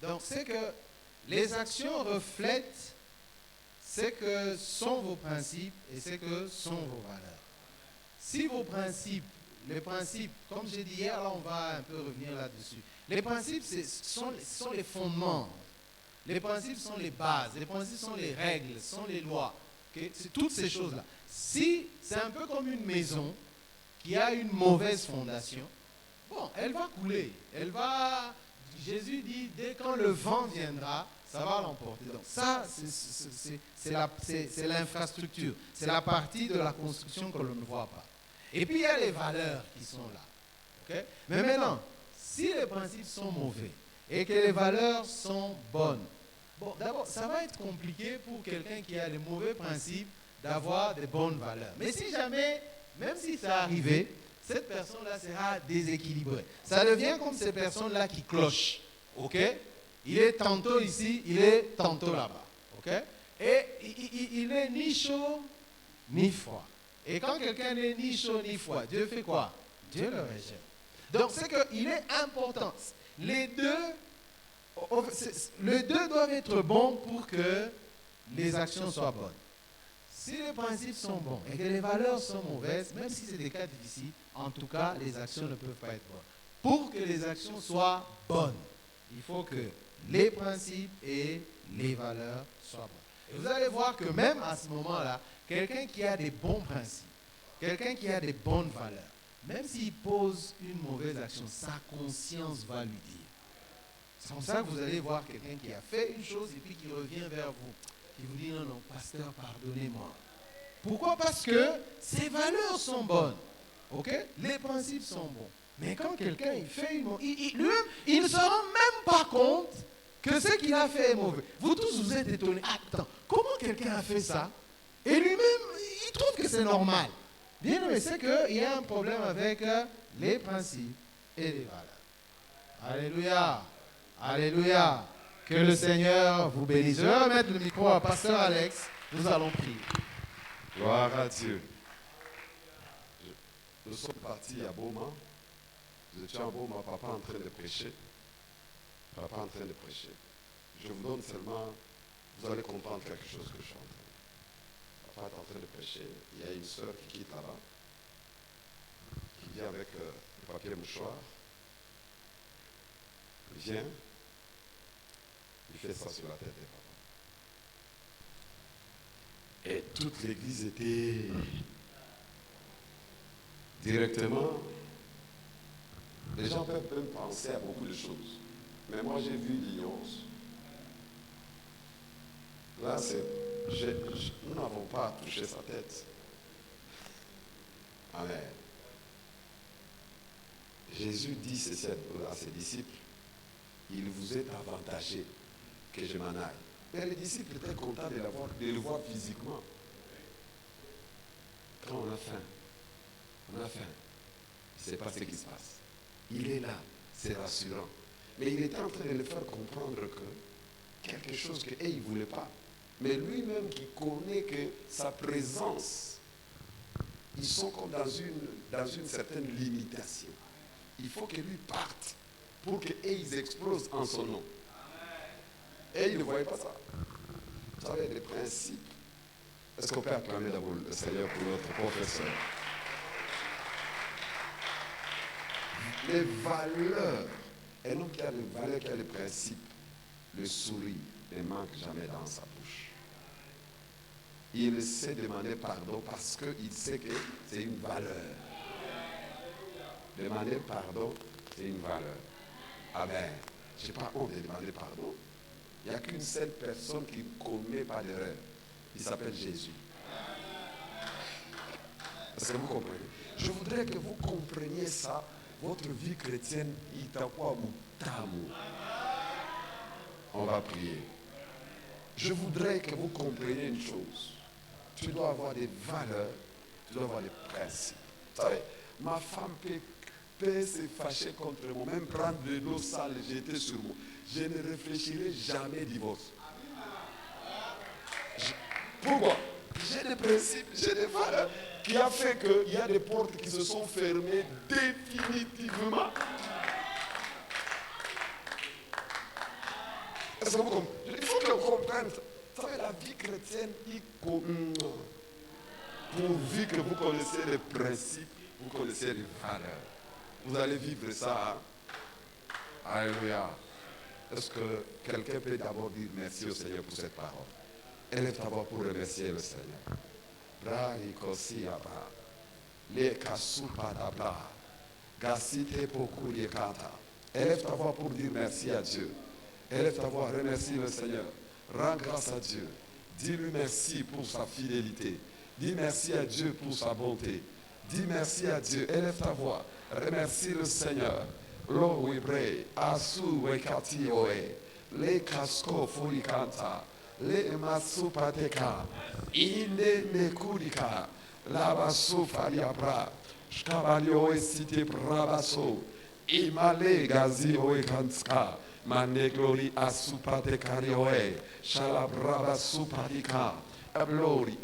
Donc, c'est que les actions reflètent ce que sont vos principes et ce que sont vos valeurs. Si vos principes, les principes, comme j'ai dit hier, là on va un peu revenir là-dessus. Les principes sont les fondements. Les principes sont les bases, les principes sont les règles, sont les lois. Okay? C'est toutes ces choses-là. Si c'est un peu comme une maison qui a une mauvaise fondation, bon, elle va couler. Jésus dit, dès quand le vent viendra, ça va l'emporter. Donc ça, c'est l'infrastructure. C'est la partie de la construction que l'on ne voit pas. Et puis il y a les valeurs qui sont là. Okay? Mais maintenant, si les principes sont mauvais et que les valeurs sont bonnes, bon, d'abord, ça va être compliqué pour quelqu'un qui a les mauvais principes d'avoir des bonnes valeurs. Mais si jamais, même si ça arrivait, cette personne-là sera déséquilibrée. Ça devient comme ces personnes-là qui clochent. Ok? Il est tantôt ici, il est tantôt là-bas. Ok? Et il n'est ni chaud ni froid. Et quand quelqu'un n'est ni chaud ni froid, Dieu fait quoi? Dieu le rejette. Donc c'est qu'il est important. Les deux doivent être bons pour que les actions soient bonnes. Si les principes sont bons et que les valeurs sont mauvaises, même si c'est des cas difficiles, en tout cas, les actions ne peuvent pas être bonnes. Pour que les actions soient bonnes, il faut que les principes et les valeurs soient bonnes. Et vous allez voir que même à ce moment-là, quelqu'un qui a des bons principes, quelqu'un qui a des bonnes valeurs, même s'il pose une mauvaise action, sa conscience va lui dire. C'est comme ça que vous allez voir quelqu'un qui a fait une chose et puis qui revient vers vous. Qui vous dit, non, non, pasteur, pardonnez-moi. Pourquoi? Parce que ses valeurs sont bonnes. Ok? Les principes sont bons. Mais quand quelqu'un il fait une mauvaise, lui-même, il ne se rend même pas compte que ce qu'il a fait est mauvais. Vous tous, vous êtes étonnés. Attends, comment quelqu'un a fait ça? Et lui-même, il trouve que c'est normal. Bien, mais c'est qu'il y a un problème avec les principes et les valeurs. Alléluia. Alléluia. Que le Seigneur vous bénisse. Je vais remettre le micro à Pasteur Alex. Nous allons prier. Gloire à Dieu. Nous sommes partis à Beaumont. Nous étions à Beaumont, papa en train de prêcher. Papa en train de prêcher. Je vous donne seulement, vous allez comprendre quelque chose que je suis en train. Papa est en train de prêcher. Il y a une sœur qui quitte là-bas, qui vient avec le papier mouchoir. Il vient. Il fait ça sur la tête des papas. Et toute l'église était directement. Les gens peuvent même penser à beaucoup de choses. Mais moi j'ai vu l'ignorance. Là, nous n'avons pas touché sa tête. Amen. Jésus dit ceci à ses disciples. Il vous est avantagé que je m'en aille. Mais les disciples étaient contents de le voir physiquement. Quand on a faim, on a faim. Il ne sait pas ce qui se passe. Il est là, c'est rassurant. Mais il était en train de le faire comprendre que quelque chose qu'il ne voulait pas. Mais lui-même qui connaît que sa présence, ils sont comme dans une certaine limitation. Il faut que lui parte pour qu'ils explosent en son nom. Et il ne voyait pas ça. Vous savez, les principes. Est-ce qu'on peut acclamer d'abord le Seigneur pour notre professeur? Les valeurs. Un homme qui a des valeurs, qui a des principes, le sourire ne manque jamais dans sa bouche. Il sait demander pardon parce qu'il sait que c'est une valeur. Demander pardon, c'est une valeur. Amen. Je n'ai pas honte de demander pardon. Il n'y a qu'une seule personne qui ne commet pas d'erreur. Il s'appelle Jésus. Est-ce que vous comprenez? Je voudrais que vous compreniez ça. Votre vie chrétienne, on va prier. Je voudrais que vous compreniez une chose. Tu dois avoir des valeurs, tu dois avoir des principes. Vous savez, ma femme peut se fâcher contre moi, même prendre de l'eau sale et jeter sur moi. Je ne réfléchirai jamais divorce. Pourquoi? J'ai des principes, j'ai des valeurs qui a fait qu'il y a des portes qui se sont fermées définitivement. Est-ce que vous comprenez? Il faut que vous compreniez ça. Vous savez, la vie chrétienne, pourvu que vous connaissez les principes, vous connaissez les valeurs. Vous allez vivre ça. Hein? Alléluia. Est-ce que quelqu'un peut d'abord dire merci au Seigneur pour cette parole? Élève ta voix pour remercier le Seigneur. Élève ta voix pour dire merci à Dieu. Élève ta voix, remercie le Seigneur. Rends grâce à Dieu. Dis-lui merci pour sa fidélité. Dis merci à Dieu pour sa bonté. Dis merci à Dieu. Élève ta voix. Remercie le Seigneur. Lo we pray. Asu we kati oe. Le casco furi canta. le masupateka, inde nekurika, labasofa liabra, shkabalio esite brabaso, imale gazi oekanska, maneglori asupatekarioe, shalabraba supatika, ablori,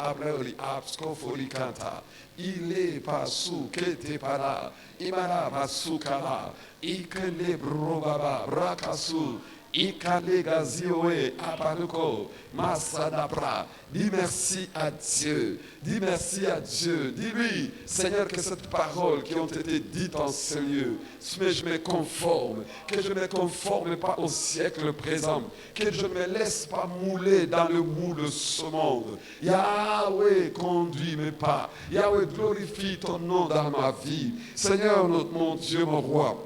abskofolikanta, ile pasu kete para, imara basukala, ikele brobaba, brakasu, ikale gazioe, abaruko, masadabra. Dis merci à Dieu. Dis merci à Dieu. Dis-lui, Seigneur, que cette parole qui ont été dites en ce lieu, mais je me conforme, que je ne me conforme pas au siècle présent, que je ne me laisse pas mouler dans le moule de ce monde. Yahweh, conduis mes pas. Yahweh, glorifie ton nom dans ma vie. Seigneur, mon Dieu, mon roi,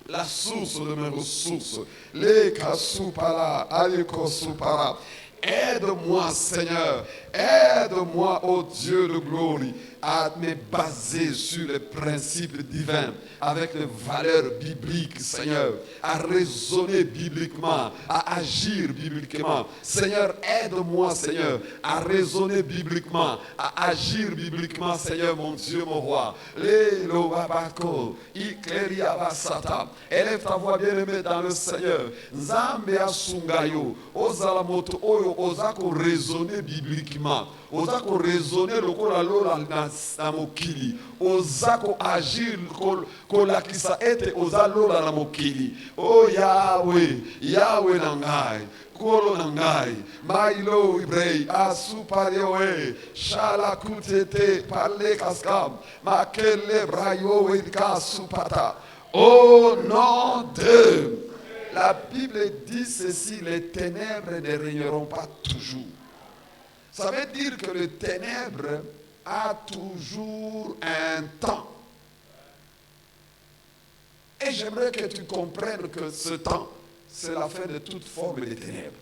la source de mes ressources, les kasupala, alikosupala. Aide-moi, Seigneur, aide-moi, ô Dieu de gloire, à me baser sur les principes divins, avec les valeurs bibliques, Seigneur, à raisonner bibliquement, à agir bibliquement. Seigneur, aide-moi, Seigneur, à raisonner bibliquement, à agir bibliquement, Seigneur, mon Dieu, mon roi. Élève ta voix bien-aimée dans le Seigneur. Nzambe asungayo, ozalamoto oyo, ozako raisonner bibliquement, ozako raisonner lokola lola na mokili, ozako agir kolakisa ete ozalola na mokili. Oh Yahweh, Yahweh nangai, kolo nangai, mailo ibrei, asupareoe, shala kutete, parle kaskam, makele brayo edka supata. Au nom de... La Bible dit ceci, les ténèbres ne régneront pas toujours. Ça veut dire que le ténèbre a toujours un temps. Et j'aimerais que tu comprennes que ce temps, c'est la fin de toute forme de ténèbres,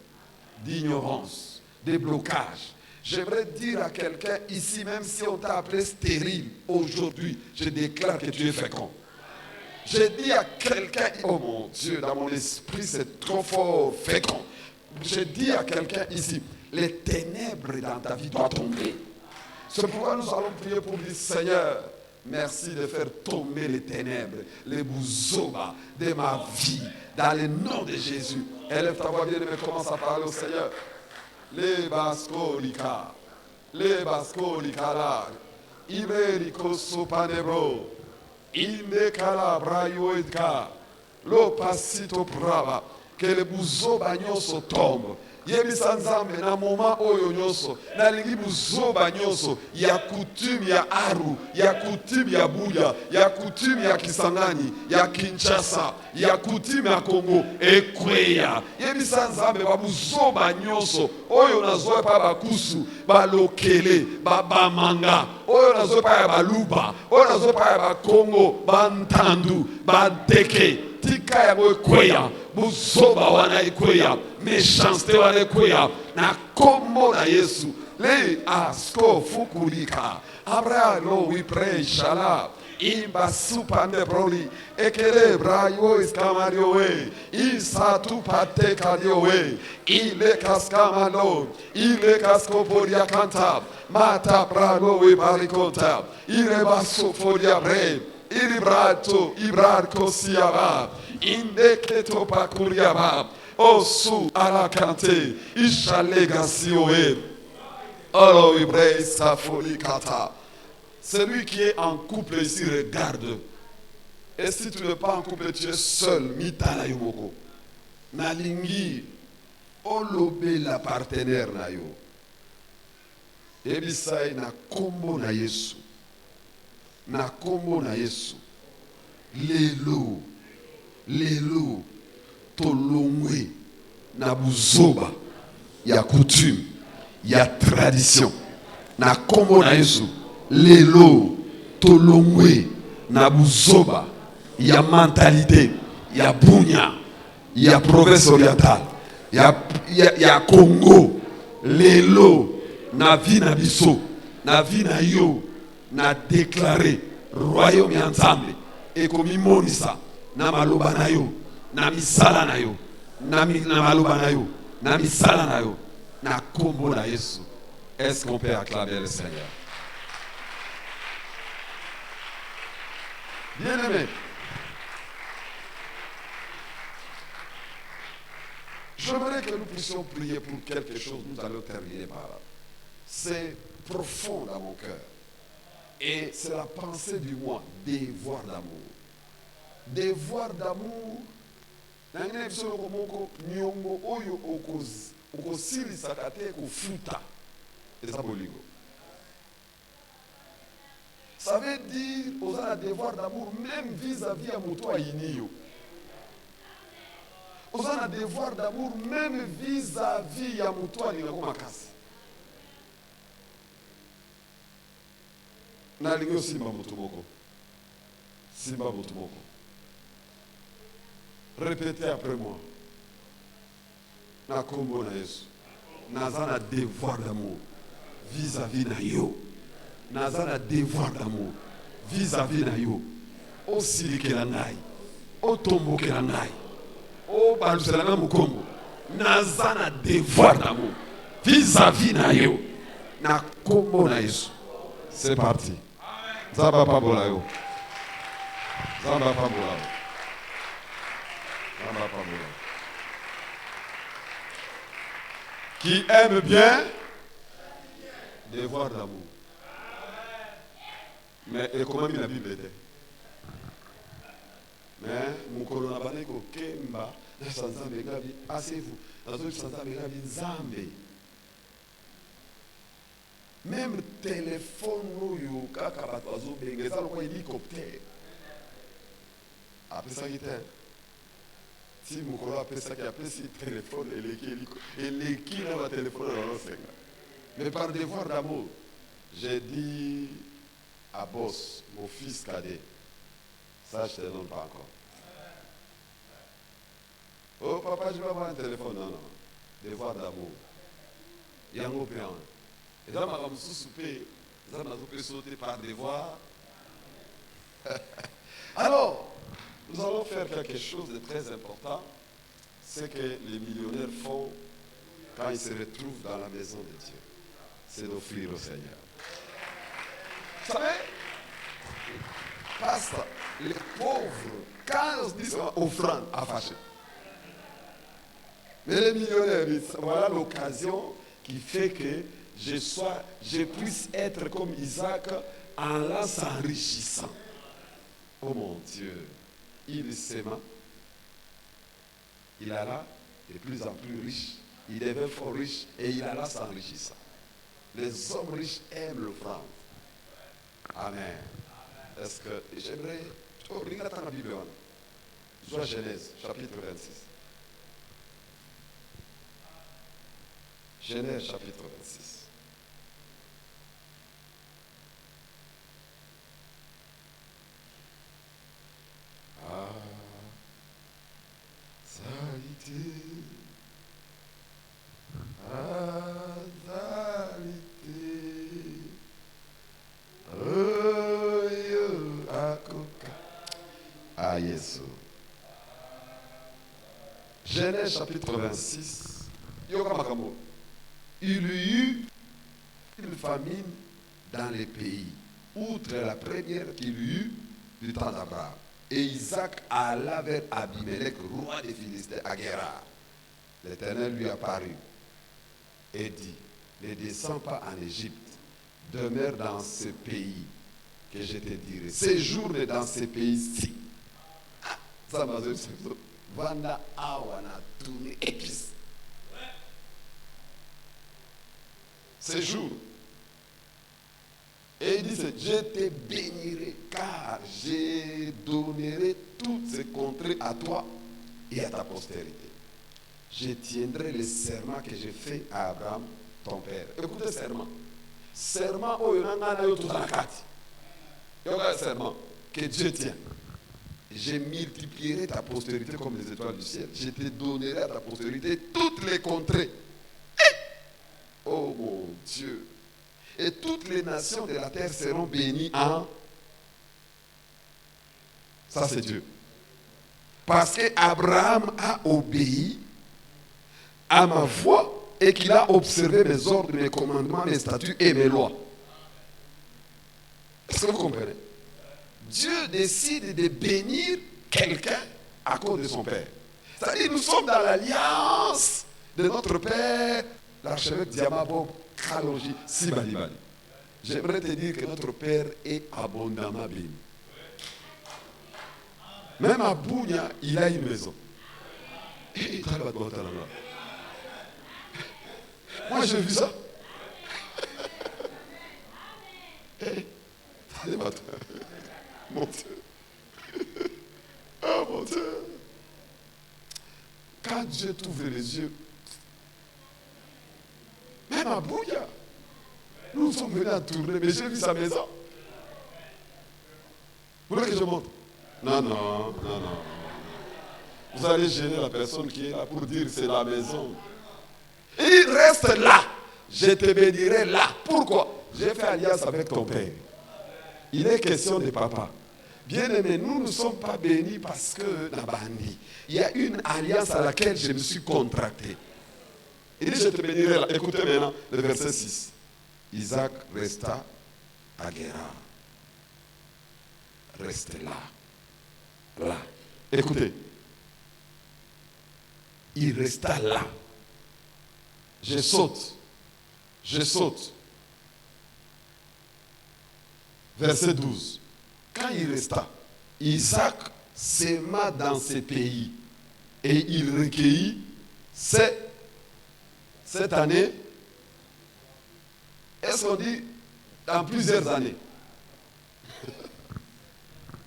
d'ignorance, de blocage. J'aimerais dire à quelqu'un ici, même si on t'a appelé stérile, aujourd'hui, je déclare que tu es fécond. J'ai dit à quelqu'un, oh mon Dieu, dans mon esprit, c'est trop fort, fécond. J'ai dit à quelqu'un ici, les ténèbres dans ta vie doivent tomber. C'est pourquoi nous allons prier pour dire, Seigneur, merci de faire tomber les ténèbres, les bouzoba de ma vie, dans le nom de Jésus. Élève ta voix bien et commence à parler au Seigneur. Les bascolika, là, iberico sopanebro. Inde calabra yoedka, lo pasito brava, que le buzoba nyoso tombe. Yebisa nzambe na moment oyo nyoso, na lingi buzoba nyoso, ya coutume ya Aru, ya coutume ya Buya, ya coutume ya Kisangani, ya Kinshasa, ya coutume ya Congo, ekweya. Yebisa nzambe ba buzoba nyoso, oyo nazoe pa bakusu, ba lokele, ba bamanga, oyo nazoe pa ya baluba, oyo nazoe pa ya ba Congo, ba ntandu, ba deke. Tika ya kweya, buzoba wana ikweya, méchanceté wana ikweya, na kombo na Yesu, le asko fukulika, abra lo we pray, shala, imba supande broli, ekele brayo iskamario we, isa tu pate kadio we, ile kaskamalo, ile kaskoporia kanta, mata bralo we barikonta, ile baso folia bre, Ilibrato, Ibrarco Siaba, Indeketo Pakuriaba, Osu Alakante, Ishalega Sioe, Olo Ibrei Safolikata. Celui qui est en couple ici, regarde. Et si tu n'es pas en couple, tu es seul, Mitala Yumoko. Nalingi, Olobe la partenaire na yo. Ebisai na kombo na Yesu. Na kombo na Yesu, lelo tolongwe na buzoba ya coutume ya tradition. Na kombo na Yesu, lelo tolongwe na buzoba ya mentalité ya bunya ya province orientale ya Congo. Lelo na vie na biso, na vie na yo, na déclaré royaume ya Nzambe ekomi monisa na maloba na yo, na misala na yo, na maloba na yo, na misala na yo, na kombo na Yesu. Est-ce qu'on peut acclamer le Seigneur? Bien-aimé, j'aimerais que nous puissions prier pour quelque chose. Nous allons terminer par là. C'est profond dans mon cœur. Et c'est la pensée du mois, devoir d'amour. Devoir d'amour. Nyongo oyo okosilisa kate kofuta eza bolingo. Ça veut dire aux un devoir d'amour même vis-à-vis à moto ayiniyo. Aux un devoir d'amour même vis-à-vis à moto alingo makasi. Na lingo simba moto moko. Simba moto moko. Répétez après moi. Na kombo na Yesu. Naza na devoir d'amour vis-à-vis na yo. Naza na devoir d'amour vis-à-vis na yo. O silikela ngai. O tombokela ngai. O balusela na mukongo. Naza na devoir d'amour vis-à-vis na yo. Na kombo na Yesu. C'est parti. Zamba pa bola yo. Zamba pa bola yo. Qui aime bien, devoir d'amour. Mais et comment la Bible était? Mais mon colonel Baneko Kemba, Sansa Megabi, asseyez-vous. Dans une Sansa Megabi, Zambé. Même téléphone, yo, Kakabatozo, Bengeza, le hélicoptère. Après ça, il était. Si mon collègue appelle ça, qui appelle ce téléphone, et l'équipe dans le téléphone, mais par devoir d'amour, j'ai dit à Boss, mon fils cadet, ça je ne te donne pas encore. Oh papa, je vais avoir un téléphone. Non, non. Devoir d'amour. Il y a un mot péant. Et là, je vais me souper. Je vais sauter par devoir. Alors, nous allons faire quelque chose de très important. C'est que les millionnaires font quand ils se retrouvent dans la maison de Dieu. C'est d'offrir au Seigneur. Vous savez, parce que les pauvres, quand on se dit offrande, à fâcher. Mais les millionnaires, voilà l'occasion qui fait que je puisse être comme Isaac en là s'enrichissant. Oh mon Dieu, il s'aima, il alla de plus en plus riche, il devait fort riche et il alla s'enrichissant. Les hommes riches aiment l'offrande. Amen. Est-ce que j'aimerais... Oh, regarde la Bible. Soit Genèse, chapitre 26. Genèse, chapitre 26. Ah, salité. Ah, salité. Oh, yo, akoka. Ah, Yesu. Genèse, chapitre 26. Yo, kamakamo. Il y eut une famine dans les pays, outre la première qu'il y eut du temps d'Abraham. Et Isaac alla vers Abimelech, roi des Philistins, à Guérar. L'Éternel lui apparut et dit, ne descends pas en Égypte, demeure dans ce pays que je te dirai. Séjourne dans ce pays-ci. Ça m'a dit, Vanda awana tourné épice. Séjour. Et il dit, je te bénirai car je donnerai toutes ces contrées à toi et à ta postérité. Je tiendrai le serment que j'ai fait à Abraham, ton père. Écoutez serment. Serment, oh, il y a un serment que Dieu tient. Je multiplierai ta postérité comme les étoiles du ciel. Je te donnerai à ta postérité toutes les contrées. Oh mon Dieu. Et toutes les nations de la terre seront bénies en... Ça c'est Dieu. Parce que Abraham a obéi à ma voix et qu'il a observé mes ordres, mes commandements, mes statuts et mes lois. Est-ce que vous comprenez? Dieu décide de bénir quelqu'un à cause de son père. C'est-à-dire nous sommes dans l'alliance de notre père, l'archevêque Diamabo Kaloji Sibalibali. J'aimerais te dire que notre père est abondamment béni. Même à Bounia, il a une maison. Moi, j'ai vu ça. Mon Dieu. Oh mon Dieu. Quand Dieu t'ouvre les yeux, même à Bouya, nous sommes venus à tourner, mais j'ai vu sa maison. Vous voulez que je montre? Non, non, non, non. Vous allez gêner la personne qui est là pour dire c'est la maison. Il reste là. Je te bénirai là. Pourquoi? J'ai fait alliance avec ton père. Il est question de papa. Bien aimé, nous ne sommes pas bénis parce que Nabandi. Il y a une alliance à laquelle je me suis contracté. Il dit je te bénirai là. Écoutez maintenant le verset 6. Isaac resta à Guérar. Reste là. Là. Écoutez. Il resta là. Je saute. Je saute. Verset 12. Quand il resta, Isaac sema dans ces pays et il recueillit cette année. Est-ce qu'on dit dans plusieurs années?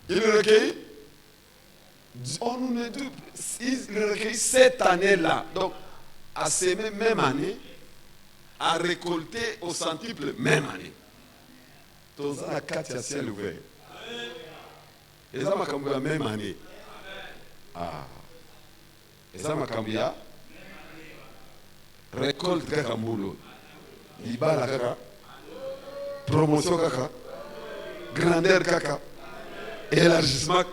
Il recueillit. On nous le dit, il recueillit cette année-là. Donc, à semer même année, à récolter au centuple même année. Tous à 4 à ciel ouvert. Et ça m'a cambié la même année. Ah. Et ça m'a cambié. Récolte Kakambulo. Liba la kaka. Promotion kaka. Grandeur kaka. Élargissement.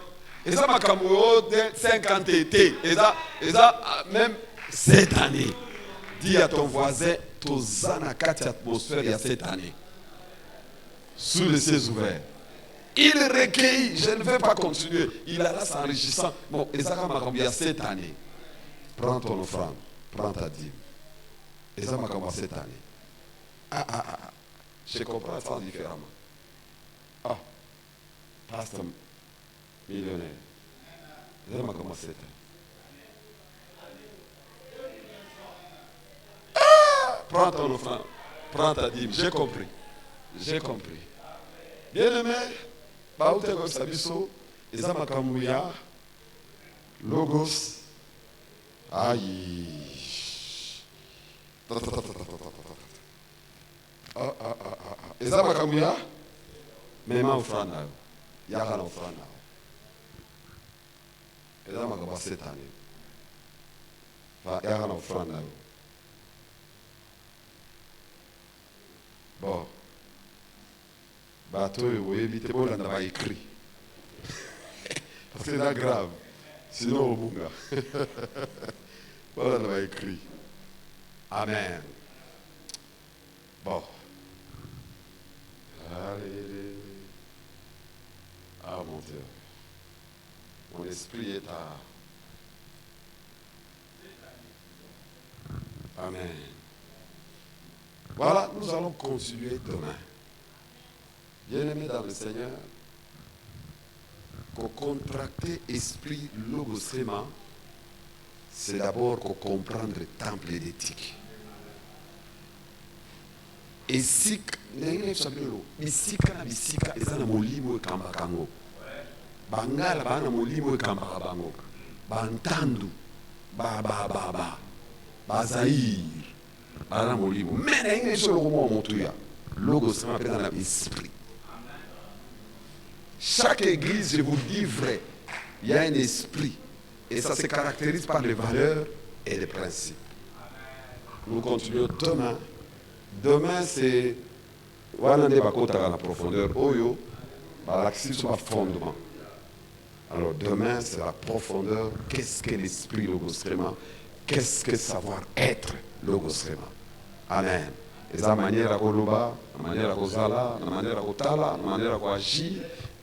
Et ça m'a cambié de 50 été. Et ça même cette année. Dis à ton voisin, tous à 4 atmosphères il y a cette année. Sous les cieux ouverts. Il recueillit, je ne vais pas continuer. Il alla s'enrichissant. Bon, et ça m'a combien cette année? Prends ton offrande, prends ta dîme. Et ça m'a combien cette année? Je comprends ça différemment. Ah, pasteur millionnaire. Et ça m'a combien cette année? Prends ton offrande, prends ta dîme. J'ai compris. J'ai compris. Bien aimé. Baoute comme Sabiso, et Amakamuya, Logos, aïe. Et Amakamuya, même en Frana, Yara en Frana. Et Amakaba cette année. Yara en Frana. Bon. Bateau, vous évitez bon, on a écrit. Parce que c'est grave. Sinon, au Bunga. Voilà, on a écrit. Amen. Bon. Allez. Ah, mon Dieu. Mon esprit est à. Amen. Voilà, nous allons continuer demain. Bien-aimés dans le Seigneur, qu'on contracter esprit logosréma, c'est d'abord qu'on comprendre le temple d'éthique. Et si bisika na bisika eza na molimo ekamba kango. Bangala bana molimo ekamba bango. Bantandu bazaïr bana molimo. Mais na inga solo mo motuya. Logosréma pena na esprit. Chaque église, je vous dis vrai, il y a un esprit. Et ça se caractérise par les valeurs et les principes. Nous continuons demain. Demain, c'est. Voilà, on va la profondeur. Oyo, l'axis sur le fondement. Alors, demain, c'est la profondeur. Qu'est-ce que l'esprit logosréma? qu'est-ce que savoir être Logos Rema. Amen. Eza manière à koloba, la manière à kozala, la manière à kotala, la manière à agir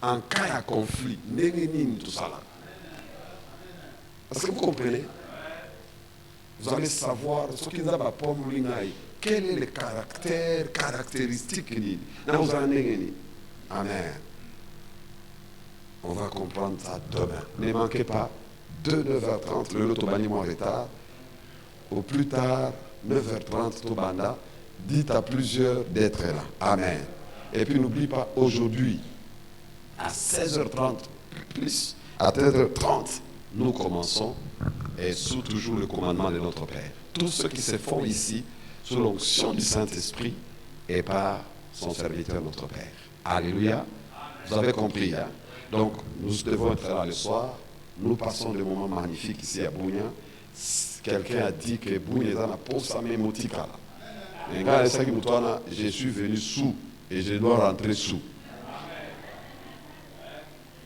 en cas de conflit. Ndenge tout ça là. Est-ce que vous comprenez? Vous allez savoir ce qui est la pomme lingaï. Quel est le caractère, caractéristique ni. Amen. On va comprendre ça demain. Ne manquez pas, de 9h30, le lot au bani en retard. Au plus tard, 9h30, au banda. Dites à plusieurs d'être là. Amen. Et puis n'oublie pas, aujourd'hui, à 16h30, plus, à 13h30, nous commençons, et sous toujours le commandement de notre Père. Tous ceux qui se font ici, sous l'onction du Saint-Esprit, et par son serviteur, notre Père. Alléluia. Vous avez compris, hein? Donc, nous devons être là le soir. Nous passons des moments magnifiques ici à Bounia. Quelqu'un a dit que Bounia est dans la pause, ça m'est motika. Je suis venu sous et je dois rentrer sous.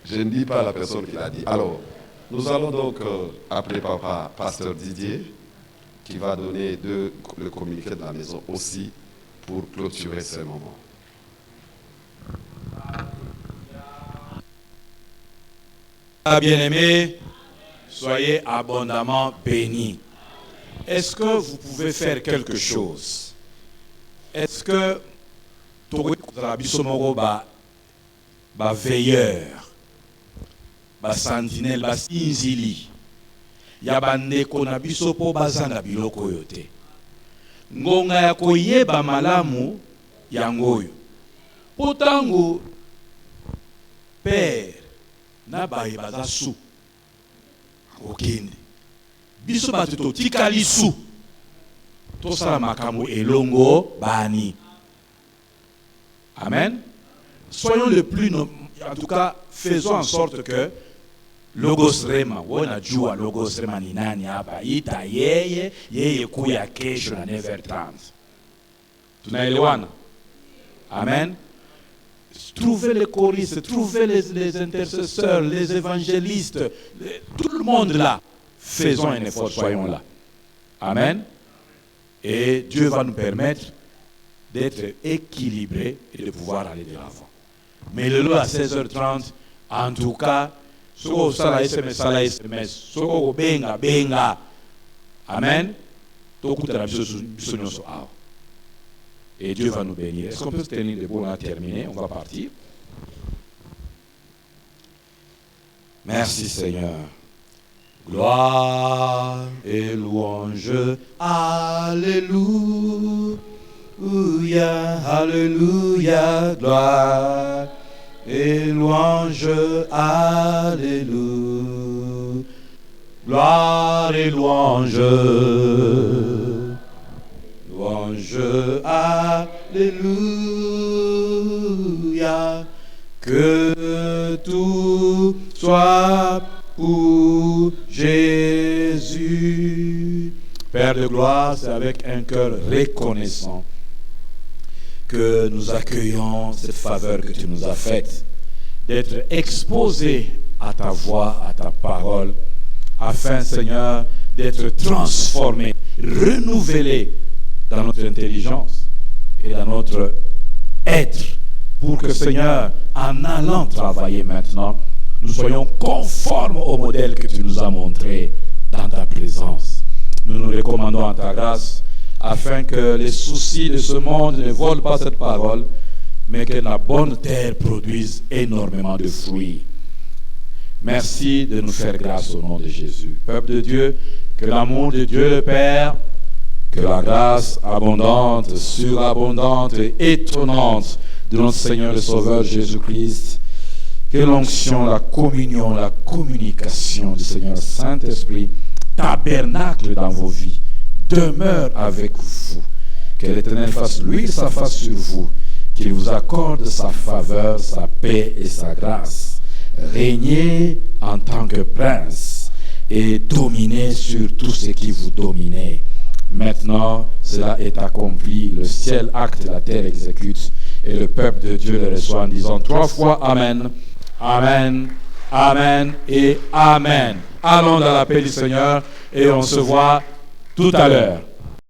Je ne dis pas à la personne qui l'a dit. Alors, nous allons donc appeler papa pasteur Didier qui va donner le communiqué de la maison aussi pour clôturer ce moment. Bien-aimés, soyez abondamment bénis. Est-ce que vous pouvez faire quelque chose? Est-ce que tu as veilleur, sentinelle, inzili, ya bandeko na biso po bazanga biloko yote. Ngonga ya koyeba malamu yangoyo. Potango père na baye baza su. Okende. Biso batuto tikali su. Tosala makambo elongo bani. Amen. Soyons le plus, en tout cas, faisons en sorte que Logos Rema, wana jua Logos Rema ni nani hapa, ita yeye kuya kesho na 9h30. Tunaelewana? Amen. Trouvez les choristes, trouvez les intercesseurs, les évangélistes, tout le monde là. Faisons un effort, soyons là. Amen. Et Dieu va nous permettre d'être équilibrés et de pouvoir aller de l'avant. Mais le lot à 16h30, en tout cas, soko sala SMS, soko benga. Amen. Et Dieu va nous bénir. Est-ce qu'on peut se tenir debout? On a terminé, on va partir. Merci Seigneur. Gloire et louange. Alléluia, alléluia, gloire et louange, alléluia. Gloire et louange, louange, alléluia. Que tout soit pour Jésus. Père de gloire, c'est avec un cœur reconnaissant que nous accueillons cette faveur que tu nous as faite, d'être exposés à ta voix, à ta parole, afin, Seigneur, d'être transformés, renouvelés dans notre intelligence et dans notre être, pour que, Seigneur, en allant travailler maintenant, nous soyons conformes au modèle que tu nous as montré dans ta présence. Nous nous recommandons à ta grâce, afin que les soucis de ce monde ne volent pas cette parole, mais que la bonne terre produise énormément de fruits. Merci de nous faire grâce au nom de Jésus. Peuple de Dieu, que l'amour de Dieu le Père, que la grâce abondante, surabondante et étonnante de notre Seigneur et Sauveur Jésus-Christ, que l'onction, la communion, la communication du Seigneur Saint-Esprit tabernacle dans vos vies, demeure avec vous. Que l'Éternel fasse luire sa face sur vous, qu'il vous accorde sa faveur, sa paix et sa grâce. Régnez en tant que prince et dominez sur tout ce qui vous dominez. Maintenant, cela est accompli, le ciel acte, la terre exécute, et le peuple de Dieu le reçoit en disant 3 fois Amen, Amen, Amen et Amen. Allons dans la paix du Seigneur et on se voit tout à l'heure.